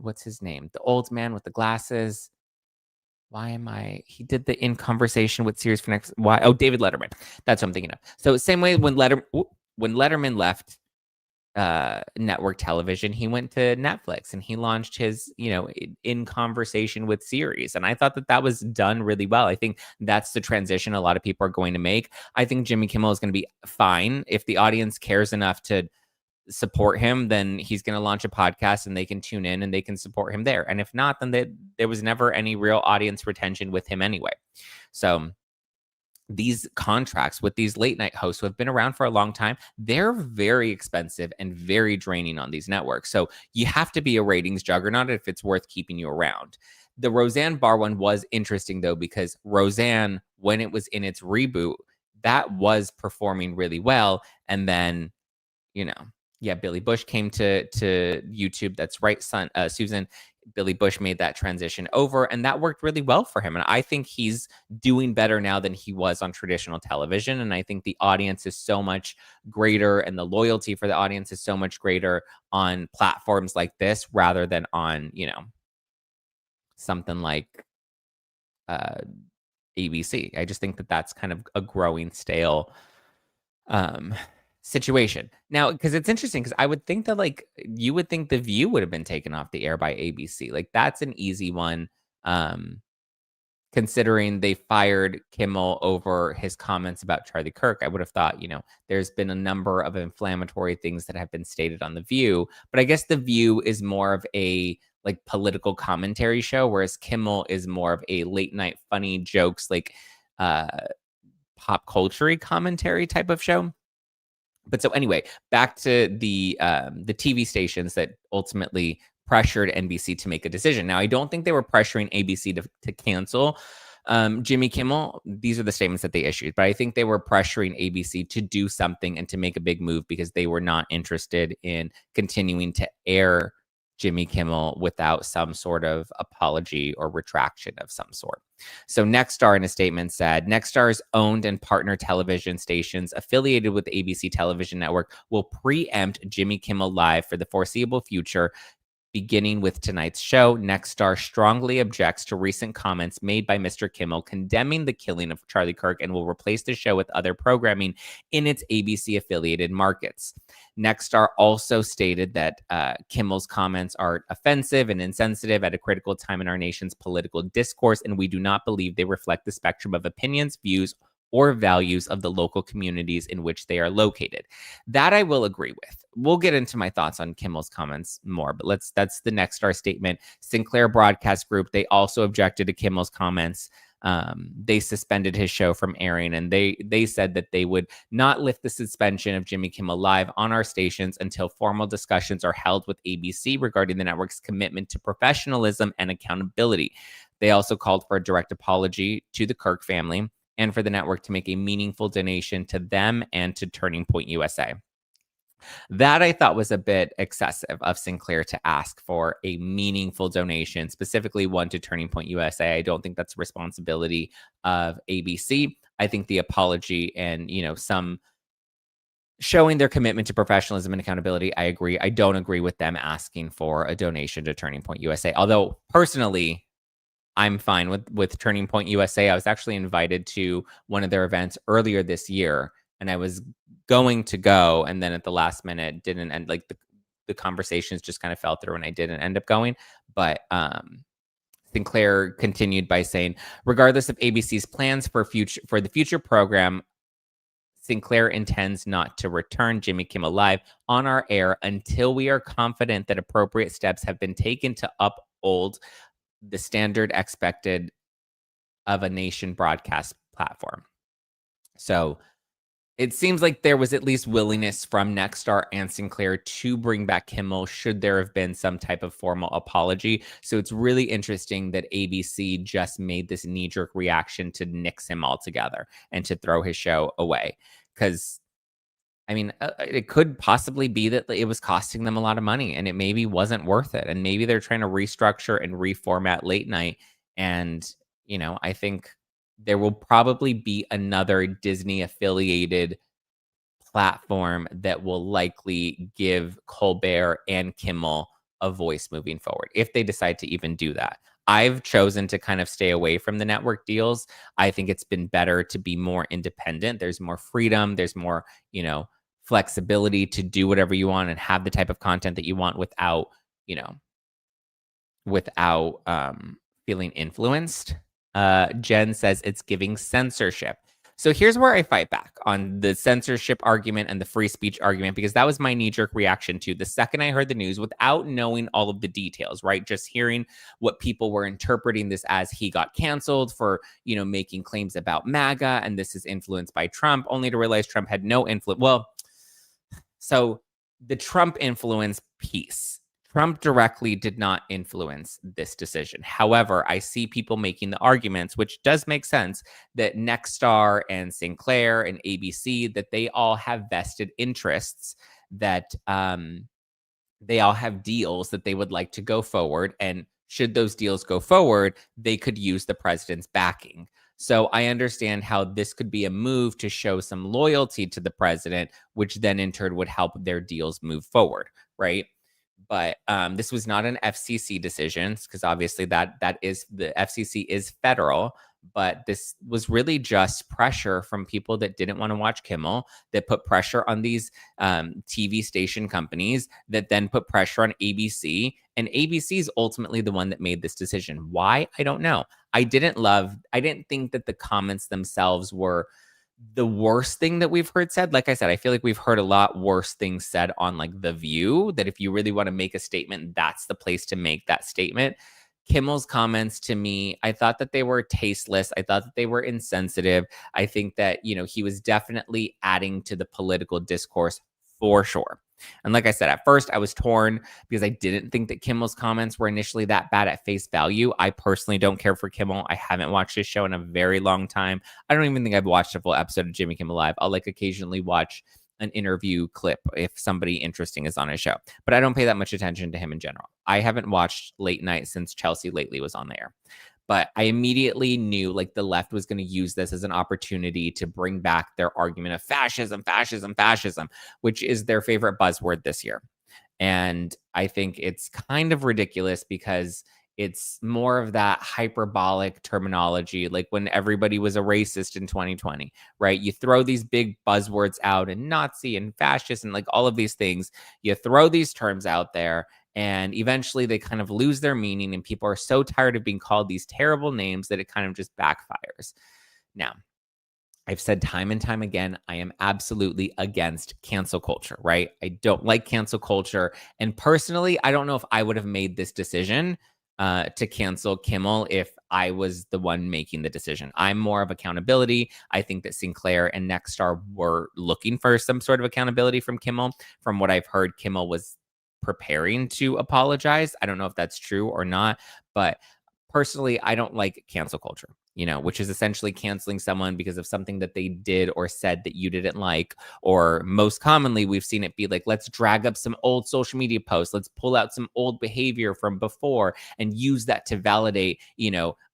what's his name? The old man with the glasses. He did the In Conversation with Series for Next. Why? Oh, David Letterman. That's what I'm thinking of. So same way when Letterman left network television, he went to Netflix and he launched his, In Conversation with Series. And I thought that was done really well. I think that's the transition a lot of people are going to make. I think Jimmy Kimmel is going to be fine if the audience cares enough to support him, then he's going to launch a podcast and they can tune in and they can support him there. And if not, then there was never any real audience retention with him anyway. So these contracts with these late night hosts who have been around for a long time, they're very expensive and very draining on these networks. So you have to be a ratings juggernaut if it's worth keeping you around. The Roseanne Barr one was interesting though, because Roseanne, when it was in its reboot, that was performing really well. And then, Billy Bush came to YouTube. That's right, Susan. Billy Bush made that transition over, and that worked really well for him. And I think he's doing better now than he was on traditional television. And I think the audience is so much greater, and the loyalty for the audience is so much greater on platforms like this rather than on, something like uh, ABC. I just think that that's kind of a growing stale um situation. Now, because it's interesting, because I would think that, like, you would think The View would have been taken off the air by ABC. Like, that's an easy one. Um Considering they fired Kimmel over his comments about Charlie Kirk, I would have thought, there's been a number of inflammatory things that have been stated on The View, but I guess The View is more of a like political commentary show, whereas Kimmel is more of a late night funny jokes, like uh pop culture commentary type of show. But so anyway, back to the TV stations that ultimately pressured NBC to make a decision. Now, I don't think they were pressuring ABC to cancel Jimmy Kimmel. These are the statements that they issued, but I think they were pressuring ABC to do something and to make a big move because they were not interested in continuing to air Jimmy Kimmel without some sort of apology or retraction of some sort. So Nexstar, in a statement, said Nexstar's owned and partner television stations affiliated with the ABC television network will preempt Jimmy Kimmel Live for the foreseeable future. Beginning with tonight's show, Nexstar strongly objects to recent comments made by Mr. Kimmel condemning the killing of Charlie Kirk and will replace the show with other programming in its ABC-affiliated markets. Nexstar also stated that Kimmel's comments are offensive and insensitive at a critical time in our nation's political discourse, and we do not believe they reflect the spectrum of opinions, views, or values of the local communities in which they are located. That I will agree with. We'll get into my thoughts on Kimmel's comments more, but that's the Nexstar statement. Sinclair Broadcast Group, they also objected to Kimmel's comments. They suspended his show from airing, and they said that they would not lift the suspension of Jimmy Kimmel Live on our stations until formal discussions are held with ABC regarding the network's commitment to professionalism and accountability. They also called for a direct apology to the Kirk family and for the network to make a meaningful donation to them and to Turning Point USA. That I thought was a bit excessive of Sinclair to ask for a meaningful donation, specifically one to Turning Point USA. I don't think that's a responsibility of ABC. I think the apology and, some showing their commitment to professionalism and accountability, I agree. I don't agree with them asking for a donation to Turning Point USA. Although personally, I'm fine with Turning Point USA. I was actually invited to one of their events earlier this year, and I was going to go, and then at the last minute didn't end. Like the conversations just kind of fell through, and I didn't end up going. But Sinclair continued by saying, regardless of ABC's plans for the future program, Sinclair intends not to return Jimmy Kimmel Live on our air until we are confident that appropriate steps have been taken to uphold the standard expected of a nation broadcast platform. So it seems like there was at least willingness from Nexstar and Sinclair to bring back Kimmel should there have been some type of formal apology. So it's really interesting that ABC just made this knee-jerk reaction to nix him altogether and to throw his show away. Because it could possibly be that it was costing them a lot of money and it maybe wasn't worth it. And maybe they're trying to restructure and reformat late night. And, I think there will probably be another Disney affiliated platform that will likely give Colbert and Kimmel a voice moving forward if they decide to even do that. I've chosen to kind of stay away from the network deals. I think it's been better to be more independent. There's more freedom. There's more, flexibility to do whatever you want and have the type of content that you want without feeling influenced. Jen says it's giving censorship. So here's where I fight back on the censorship argument and the free speech argument, because that was my knee-jerk reaction to the second I heard the news without knowing all of the details, right? Just hearing what people were interpreting this as he got canceled for, making claims about MAGA, and this is influenced by Trump, only to realize Trump had no influence. Well, so the Trump influence piece. Trump directly did not influence this decision. However, I see people making the arguments, which does make sense, that Nexstar and Sinclair and ABC, that they all have vested interests, that they all have deals that they would like to go forward. And should those deals go forward, they could use the president's backing. So I understand how this could be a move to show some loyalty to the president, which then in turn would help their deals move forward, right? But this was not an FCC decision because obviously that is the FCC is federal. But this was really just pressure from people that didn't want to watch Kimmel, that put pressure on these TV station companies, that then put pressure on ABC. And ABC is ultimately the one that made this decision. Why? I don't know. I didn't think that the comments themselves were the worst thing that we've heard said. Like I said, I feel like we've heard a lot worse things said on like The View, that if you really want to make a statement, that's the place to make that statement. Kimmel's comments to me, I thought that they were tasteless. I thought that they were insensitive. I think that, he was definitely adding to the political discourse for sure. And like I said, at first I was torn because I didn't think that Kimmel's comments were initially that bad at face value. I personally don't care for Kimmel. I haven't watched his show in a very long time. I don't even think I've watched a full episode of Jimmy Kimmel Live. I'll like occasionally watch an interview clip if somebody interesting is on his show, but I don't pay that much attention to him in general. I haven't watched late night since Chelsea Lately was on the air. But I immediately knew like the left was going to use this as an opportunity to bring back their argument of fascism, fascism, fascism, which is their favorite buzzword this year. And I think it's kind of ridiculous because it's more of that hyperbolic terminology, like when everybody was a racist in 2020, right? You throw these big buzzwords out and Nazi and fascist and like all of these things. You throw these terms out there and eventually they kind of lose their meaning and people are so tired of being called these terrible names that it kind of just backfires. Now, I've said time and time again, I am absolutely against cancel culture, right? I don't like cancel culture. And personally, I don't know if I would have made this decision to cancel Kimmel if I was the one making the decision. I'm more of accountability. I think that Sinclair and Nexstar were looking for some sort of accountability from Kimmel. From what I've heard, Kimmel was preparing to apologize. I don't know if that's true or not, but personally, I don't like cancel culture, which is essentially canceling someone because of something that they did or said that you didn't like. Or most commonly, we've seen it be like, let's drag up some old social media posts. Let's pull out some old behavior from before and use that to validate,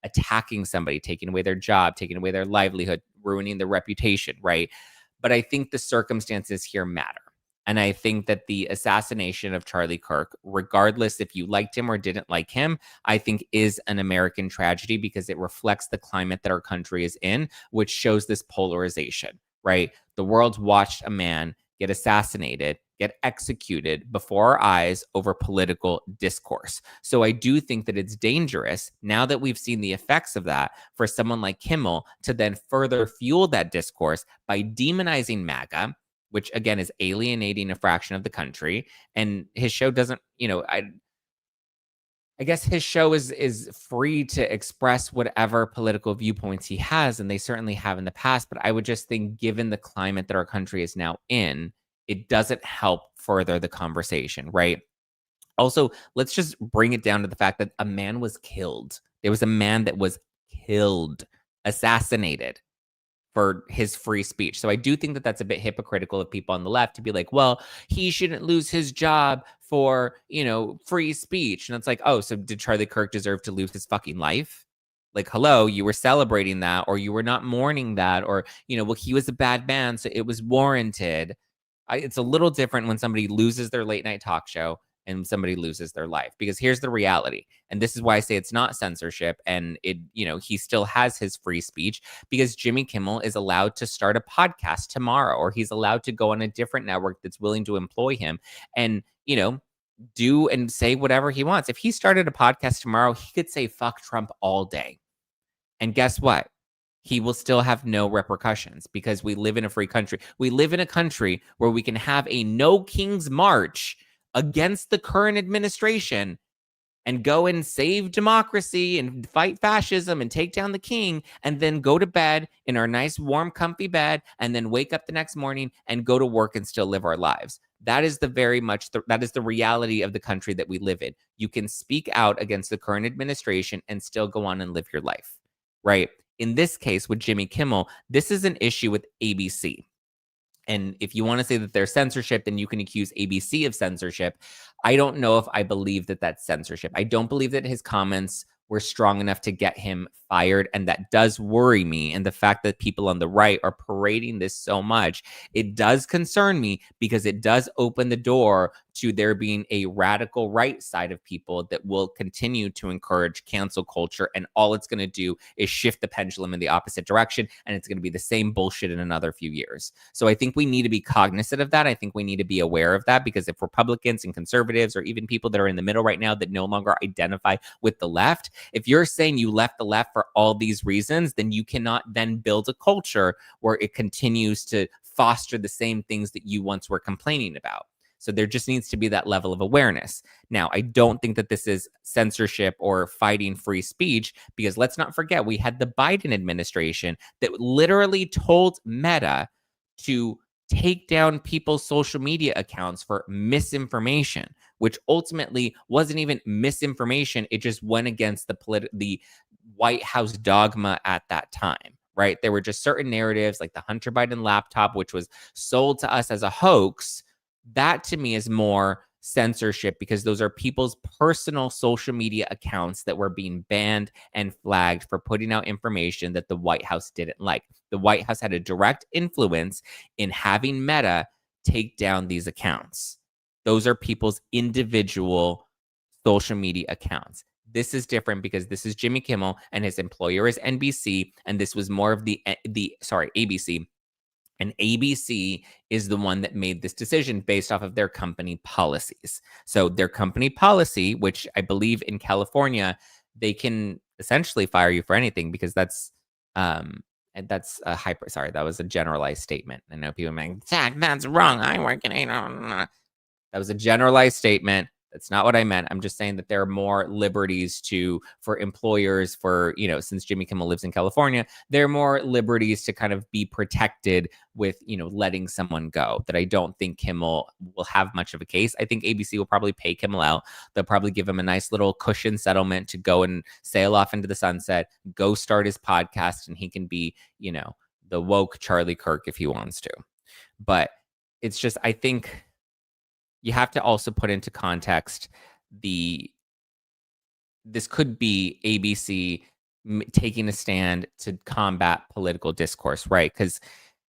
attacking somebody, taking away their job, taking away their livelihood, ruining their reputation, right? But I think the circumstances here matter. And I think that the assassination of Charlie Kirk, regardless if you liked him or didn't like him, I think is an American tragedy because it reflects the climate that our country is in, which shows this polarization, right? The world's watched a man get assassinated, get executed before our eyes over political discourse. So I do think that it's dangerous now that we've seen the effects of that for someone like Kimmel to then further fuel that discourse by demonizing MAGA, which again is alienating a fraction of the country. And his show doesn't, I guess his show is free to express whatever political viewpoints he has, and they certainly have in the past. But I would just think, given the climate that our country is now in, it doesn't help further the conversation, right? Also, let's just bring it down to the fact that a man was killed. There was a man that was killed, assassinated for his free speech. So I do think that that's a bit hypocritical of people on the left to be like, well, he shouldn't lose his job for, free speech. And it's like, oh, so did Charlie Kirk deserve to lose his fucking life? Like, hello, you were celebrating that, or you were not mourning that, or, well, he was a bad man, so it was warranted. It's a little different when somebody loses their late night talk show and somebody loses their life, because here's the reality. And this is why I say it's not censorship. And he still has his free speech because Jimmy Kimmel is allowed to start a podcast tomorrow, or he's allowed to go on a different network that's willing to employ him and, do and say whatever he wants. If he started a podcast tomorrow, he could say fuck Trump all day. And guess what? He will still have no repercussions because we live in a free country. We live in a country where we can have a no king's march against the current administration and go and save democracy and fight fascism and take down the king, and then go to bed in our nice, warm, comfy bed, and then wake up the next morning and go to work and still live our lives. That is that is the reality of the country that we live in. You can speak out against the current administration and still go on and live your life, right? In this case with Jimmy Kimmel, this is an issue with ABC. And if you want to say that there's censorship, then you can accuse ABC of censorship. I don't know if I believe that that's censorship. I don't believe that his comments were strong enough to get him fired. And that does worry me. And the fact that people on the right are parading this so much, it does concern me because it does open the door to there being a radical right side of people that will continue to encourage cancel culture. And all it's going to do is shift the pendulum in the opposite direction. And it's going to be the same bullshit in another few years. So I think we need to be cognizant of that. I think we need to be aware of that, because if Republicans and conservatives, or even people that are in the middle right now that no longer identify with the left, if you're saying you left the left for all these reasons, then you cannot then build a culture where it continues to foster the same things that you once were complaining about. So there just needs to be that level of awareness. Now, I don't think that this is censorship or fighting free speech, because let's not forget, we had the Biden administration that literally told Meta to take down people's social media accounts for misinformation, which ultimately wasn't even misinformation. It just went against the White House dogma at that time, right? There were just certain narratives, like the Hunter Biden laptop, which was sold to us as a hoax. That to me is more censorship, because those are people's personal social media accounts that were being banned and flagged for putting out information that the White House didn't like. The White House had a direct influence in having Meta take down these accounts. Those are people's individual social media accounts. This is different because this is Jimmy Kimmel and his employer is NBC, and this was more of the ABC. And ABC is the one that made this decision based off of their company policies. So their company policy, which I believe in California, they can essentially fire you for anything, because that's and that's a hyper. Sorry, that was a generalized statement. I know people are like, Zack, that's wrong. I work in a. That was a generalized statement. That's not what I meant. I'm just saying that there are more liberties for employers, since Jimmy Kimmel lives in California, there are more liberties to kind of be protected with, letting someone go, that I don't think Kimmel will have much of a case. I think ABC will probably pay Kimmel out. They'll probably give him a nice little cushion settlement to go and sail off into the sunset, go start his podcast, and he can be, the woke Charlie Kirk if he wants to. But it's just, I think you have to also put into context this could be ABC taking a stand to combat political discourse, right? Because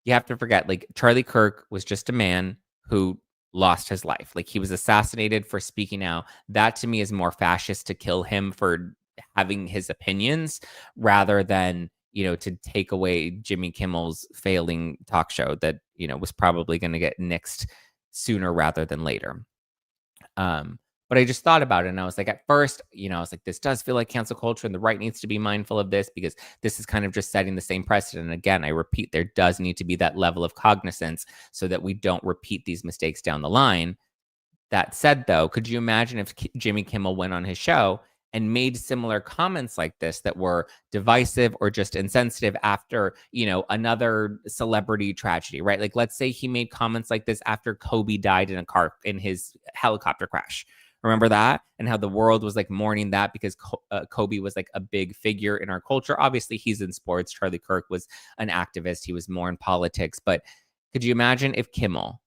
you have to forget, like, Charlie Kirk was just a man who lost his life. Like, he was assassinated for speaking out. That to me is more fascist, to kill him for having his opinions, rather than, to take away Jimmy Kimmel's failing talk show that, was probably going to get nixed sooner rather than later. But I just thought about it, and I was like, at first, I was like, this does feel like cancel culture, and the right needs to be mindful of this, because this is kind of just setting the same precedent. And again, I repeat, there does need to be that level of cognizance so that we don't repeat these mistakes down the line. That said, though, could you imagine if Jimmy Kimmel went on his show and made similar comments like this that were divisive or just insensitive after, another celebrity tragedy, right? Like, let's say he made comments like this after Kobe died in his helicopter crash. Remember that? And how the world was like mourning that, because Kobe was like a big figure in our culture. Obviously, he's in sports. Charlie Kirk was an activist. He was more in politics. But could you imagine if Kimmel,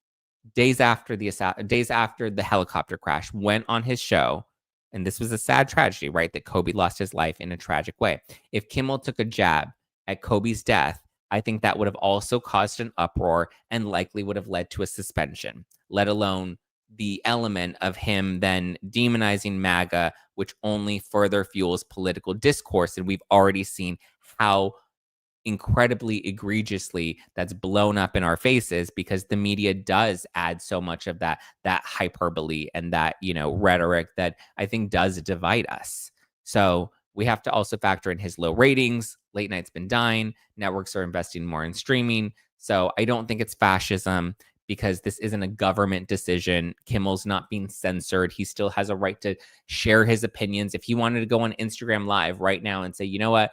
days after the helicopter crash, went on his show, and this was a sad tragedy, right? That Kobe lost his life in a tragic way. If Kimmel took a jab at Kobe's death, I think that would have also caused an uproar and likely would have led to a suspension, let alone the element of him then demonizing MAGA, which only further fuels political discourse. And we've already seen how incredibly egregiously that's blown up in our faces, because the media does add so much of that hyperbole and that, rhetoric that I think does divide us. So we have to also factor in his low ratings. Late night's been dying. Networks are investing more in streaming. So I don't think it's fascism, because this isn't a government decision. Kimmel's not being censored. He still has a right to share his opinions. If he wanted to go on Instagram Live right now and say, you know what,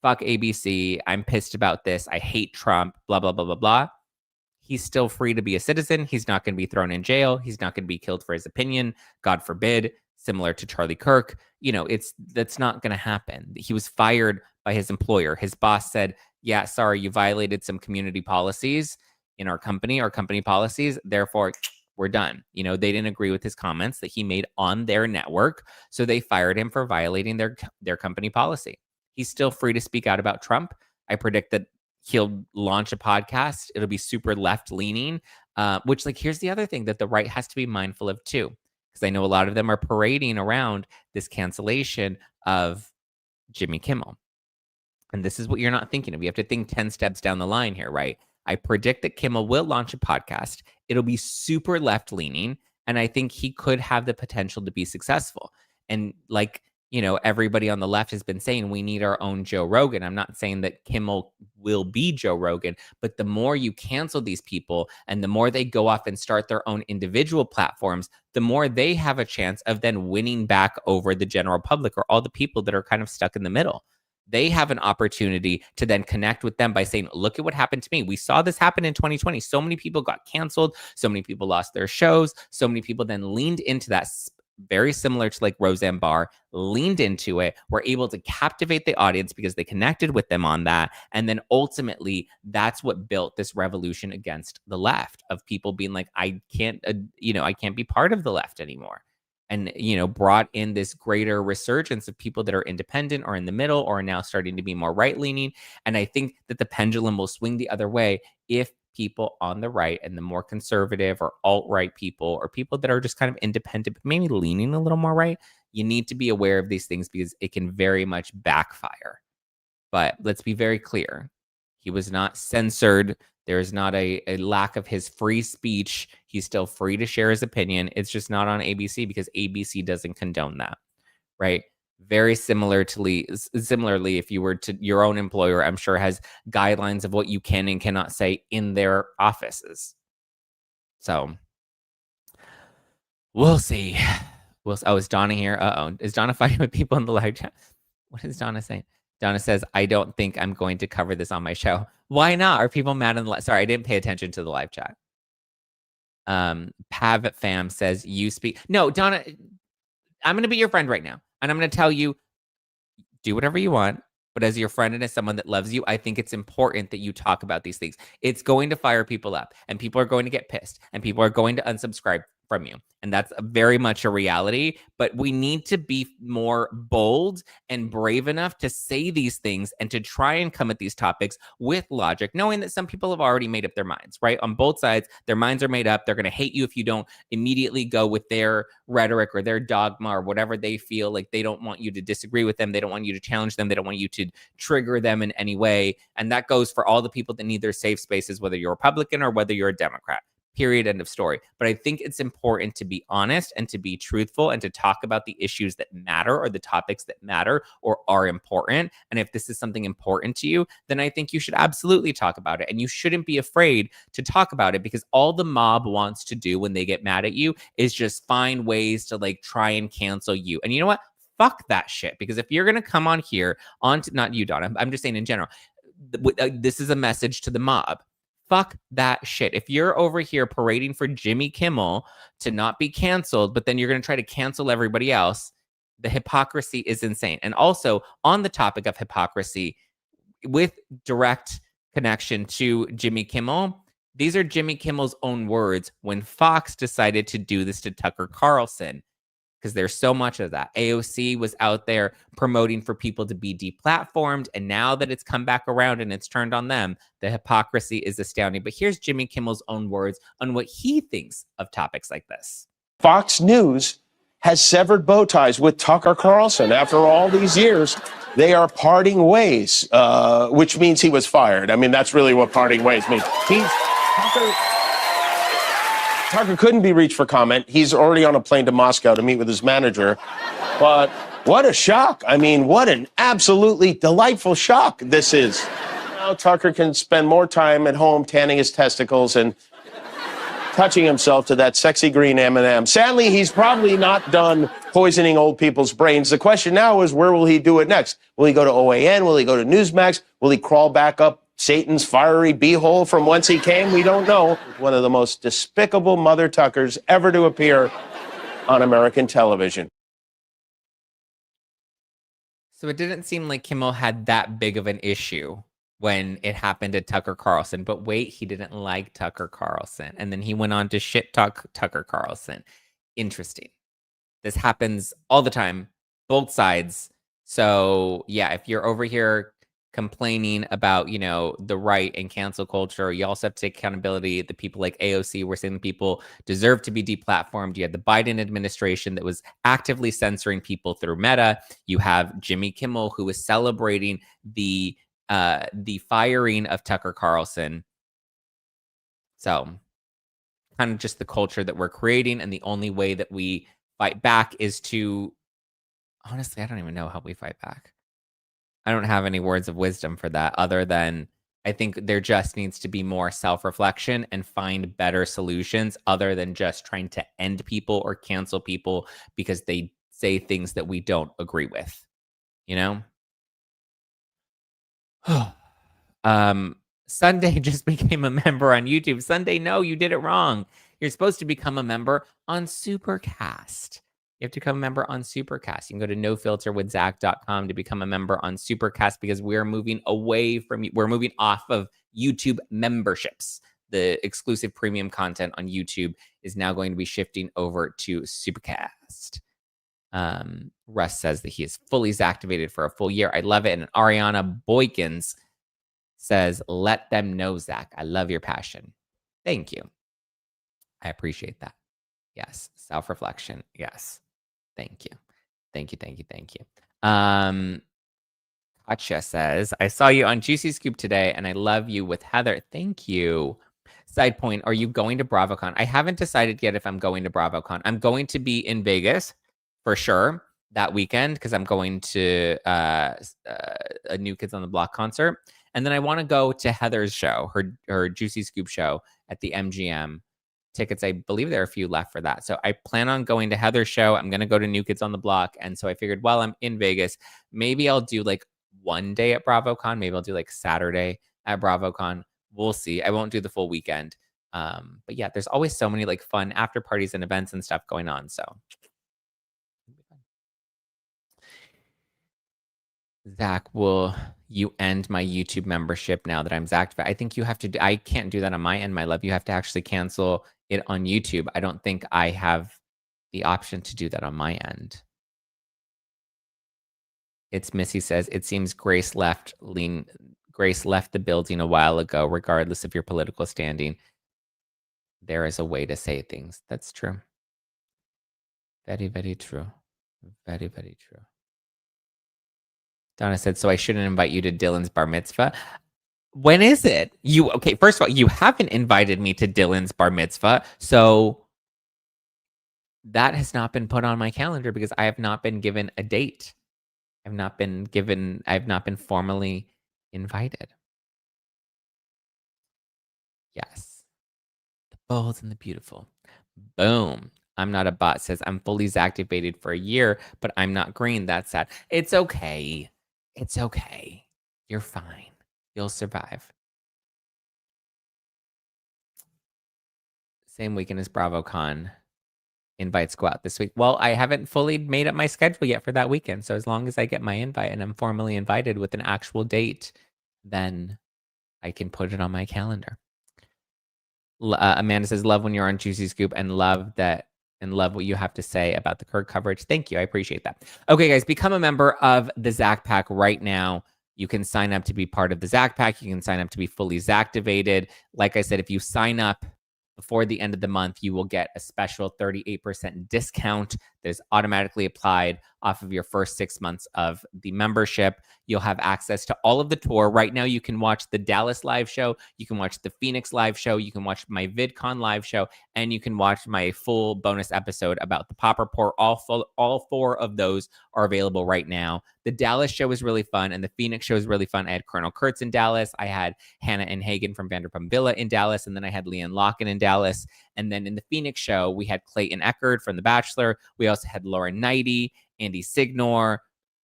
fuck ABC, I'm pissed about this, I hate Trump, blah, blah, blah, blah, blah, he's still free to be a citizen. He's not going to be thrown in jail. He's not going to be killed for his opinion, God forbid, similar to Charlie Kirk. That's not going to happen. He was fired by his employer. His boss said, yeah, sorry, you violated some community policies. in our company policies. Therefore, we're done. You know, they didn't agree with his comments that he made on their network, so they fired him for violating their company policy. He's still free to speak out about Trump. I predict that he'll launch a podcast. It'll be super left leaning, which, like, here's the other thing that the right has to be mindful of too, because I know a lot of them are parading around this cancellation of Jimmy Kimmel. And this is what you're not thinking of. You have to think 10 steps down the line here, right? I predict that Kimmel will launch a podcast. It'll be super left leaning. And I think he could have the potential to be successful. And like, you know, everybody on the left has been saying we need our own Joe Rogan. I'm not saying that Kimmel will be Joe Rogan, but the more you cancel these people and the more they go off and start their own individual platforms, the more they have a chance of then winning back over the general public or all the people that are kind of stuck in the middle. They have an opportunity to then connect with them by saying, look at what happened to me. We saw this happen in 2020. So many people got canceled. So many people lost their shows. So many people then leaned into that, very similar to like Roseanne Barr, leaned into it, were able to captivate the audience because they connected with them on that. And then ultimately, that's what built this revolution against the left of people being like, I can't be part of the left anymore. And, you know, brought in this greater resurgence of people that are independent or in the middle or are now starting to be more right-leaning. And I think that the pendulum will swing the other way if people on the right and the more conservative or alt-right people or people that are just kind of independent, but maybe leaning a little more right, you need to be aware of these things because it can very much backfire. But let's be very clear. He was not censored. There is not a lack of his free speech. He's still free to share his opinion. It's just not on ABC because ABC doesn't condone that, right? Very similarly, if you were to your own employer, I'm sure has guidelines of what you can and cannot say in their offices. So we'll see. Oh, is Donna here? Is Donna fighting with people in the live chat? What is Donna saying? Donna says, I don't think I'm going to cover this on my show. Why not? Are people mad in the live? Sorry, I didn't pay attention to the live chat. Pav Fam says, you speak. No, Donna, I'm going to be your friend right now. And I'm going to tell you, do whatever you want. But as your friend and as someone that loves you, I think it's important that you talk about these things. It's going to fire people up and people are going to get pissed and people are going to unsubscribe from you. And that's very much a reality. But we need to be more bold and brave enough to say these things and to try and come at these topics with logic, knowing that some people have already made up their minds, right? On both sides, their minds are made up. They're going to hate you if you don't immediately go with their rhetoric or their dogma or whatever they feel like. They don't want you to disagree with them. They don't want you to challenge them. They don't want you to trigger them in any way. And that goes for all the people that need their safe spaces, whether you're a Republican or whether you're a Democrat. Period. End of story. But I think it's important to be honest and to be truthful and to talk about the issues that matter or the topics that matter or are important. And if this is something important to you, then I think you should absolutely talk about it. And you shouldn't be afraid to talk about it because all the mob wants to do when they get mad at you is just find ways to like try and cancel you. And you know what? Fuck that shit. Because if you're going to come on here, not you, Donna, I'm just saying in general, this is a message to the mob. Fuck that shit. If you're over here parading for Jimmy Kimmel to not be canceled, but then you're going to try to cancel everybody else, the hypocrisy is insane. And also on the topic of hypocrisy, with direct connection to Jimmy Kimmel, these are Jimmy Kimmel's own words when Fox decided to do this to Tucker Carlson. Because there's so much of that. AOC was out there promoting for people to be deplatformed. And now that it's come back around and it's turned on them, the hypocrisy is astounding. But here's Jimmy Kimmel's own words on what he thinks of topics like this. Fox News has severed bow ties with Tucker Carlson. After all these years, they are parting ways, which means he was fired. I mean, that's really what parting ways means. Tucker couldn't be reached for comment. He's already on a plane to Moscow to meet with his manager. But what a shock. I mean, what an absolutely delightful shock this is. Now Tucker can spend more time at home tanning his testicles and touching himself to that sexy green M&M. Sadly, he's probably not done poisoning old people's brains. The question now is, where will he do it next? Will he go to OAN? Will he go to Newsmax? Will he crawl back up Satan's fiery beehole from whence he came? We don't know. One of the most despicable mother Tuckers ever to appear on American television. So it didn't seem like Kimmel had that big of an issue when it happened to Tucker Carlson. But wait, he didn't like Tucker Carlson. And then he went on to shit talk Tucker Carlson. Interesting. This happens all the time, both sides. So yeah, if you're over here complaining about, the right and cancel culture, you also have to take accountability. The people like AOC were saying people deserve to be deplatformed. You had the Biden administration that was actively censoring people through Meta. You have Jimmy Kimmel, who was celebrating the firing of Tucker Carlson. So kind of just the culture that we're creating, and the only way that we fight back is to, honestly, I don't even know how we fight back. I don't have any words of wisdom for that, other than I think there just needs to be more self-reflection and find better solutions, other than just trying to end people or cancel people because they say things that we don't agree with, Sunday just became a member on YouTube. Sunday, no, you did it wrong. You're supposed to become a member on Supercast. You have to become a member on Supercast. You can go to nofilterwithzack.com to become a member on Supercast, because we're moving off of YouTube memberships. The exclusive premium content on YouTube is now going to be shifting over to Supercast. Russ says that he is fully Zacktivated for a full year. I love it. And Ariana Boykins says, let them know, Zack. I love your passion. Thank you. I appreciate that. Yes. Self-reflection. Yes. Thank you. Thank you. Thank you. Thank you. Katya says, I saw you on Juicy Scoop today and I love you with Heather. Thank you. Side point, are you going to BravoCon? I haven't decided yet if I'm going to BravoCon. I'm going to be in Vegas for sure that weekend, because I'm going to a New Kids on the Block concert. And then I want to go to Heather's show, her Juicy Scoop show at the MGM. Tickets, I believe there are a few left for that. So I plan on going to Heather's show. I'm going to go to New Kids on the Block. And so I figured, well, I'm in Vegas. Maybe I'll do like one day at BravoCon. Maybe I'll do like Saturday at BravoCon. We'll see. I won't do the full weekend. But yeah, there's always so many like fun after parties and events and stuff going on. So Zack, will you end my YouTube membership now that I'm Zacked? I think you have to. I can't do that on my end, my love. You have to actually cancel it on YouTube. I don't think I have the option to do that on my end. It's Missy says, it seems Grace left the building a while ago, regardless of your political standing. There is a way to say things. That's true. Very, very true. Very, very true. Donna said, so I shouldn't invite you to Dylan's bar mitzvah. When is it? Okay, first of all, you haven't invited me to Dylan's bar mitzvah. So that has not been put on my calendar because I have not been given a date. I have not been formally invited. Yes. The bold and the beautiful. Boom. I'm not a bot says, I'm fully Zacktivated for a year, but I'm not green. That's sad. It's okay. It's okay. You're fine. You'll survive. Same weekend as BravoCon. Invites go out this week. Well, I haven't fully made up my schedule yet for that weekend. So as long as I get my invite and I'm formally invited with an actual date, then I can put it on my calendar. Amanda says, love when you're on Juicy Scoop and love what you have to say about the Kirk coverage. Thank you. I appreciate that. Okay, guys, become a member of the Zack Pack right now. You can sign up to be part of the Zack Pack. You can sign up to be fully Zacktivated. Like I said, if you sign up before the end of the month, you will get a special 38% discount that is automatically applied off of your first 6 months of the membership. You'll have access to all of the tour. Right now, you can watch the Dallas live show. You can watch the Phoenix live show. You can watch my VidCon live show. And you can watch my full bonus episode about the Pop Report. All 4 of those are available right now. The Dallas show was really fun, and the Phoenix show was really fun. I had Colonel Kurtz in Dallas. I had Hannah and Hagen from Vanderpump Villa in Dallas, and then I had Leanne Locken in Dallas. And then in the Phoenix show, we had Clayton Eckerd from The Bachelor. We also had Lauren Knighty, Andy Signor,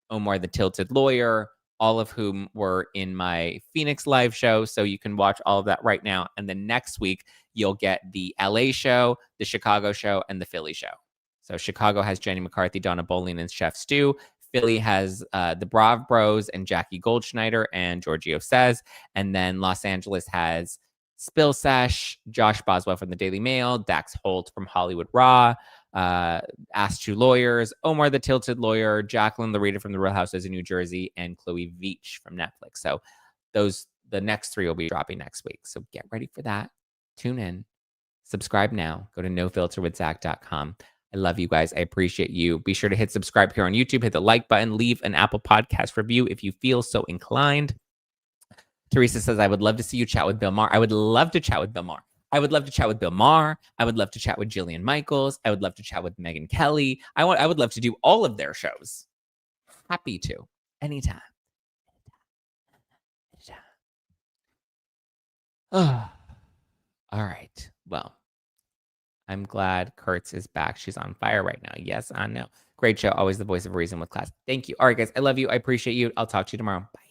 Omar the Tilted Lawyer, all of whom were in my Phoenix live show. So you can watch all of that right now. And then next week, you'll get the LA show, the Chicago show, and the Philly show. So Chicago has Jenny McCarthy, Donna Bowling, and Chef Stu. Philly has the Brav Bros and Jackie Goldschneider and Giorgio Says. And then Los Angeles has Spill Sesh, Josh Boswell from the Daily Mail, Dax Holt from Hollywood Raw, Ask Two Lawyers, Omar the Tilted Lawyer, Jacqueline Larita from the Real Housewives of New Jersey, and Chloe Veach from Netflix. So the next 3 will be dropping next week. So get ready for that. Tune in. Subscribe now. Go to nofilterwithzack.com. I love you guys. I appreciate you. Be sure to hit subscribe here on YouTube. Hit the like button. Leave an Apple Podcast review if you feel so inclined. Teresa says, I would love to see you chat with Bill Maher. I would love to chat with Bill Maher. I would love to chat with Bill Maher. I would love to chat with Jillian Michaels. I would love to chat with Megyn Kelly. I would love to do all of their shows. Happy to. Anytime. All right. Well, I'm glad Kurtz is back. She's on fire right now. Yes, I know. Great show. Always the voice of reason with class. Thank you. All right, guys. I love you. I appreciate you. I'll talk to you tomorrow. Bye.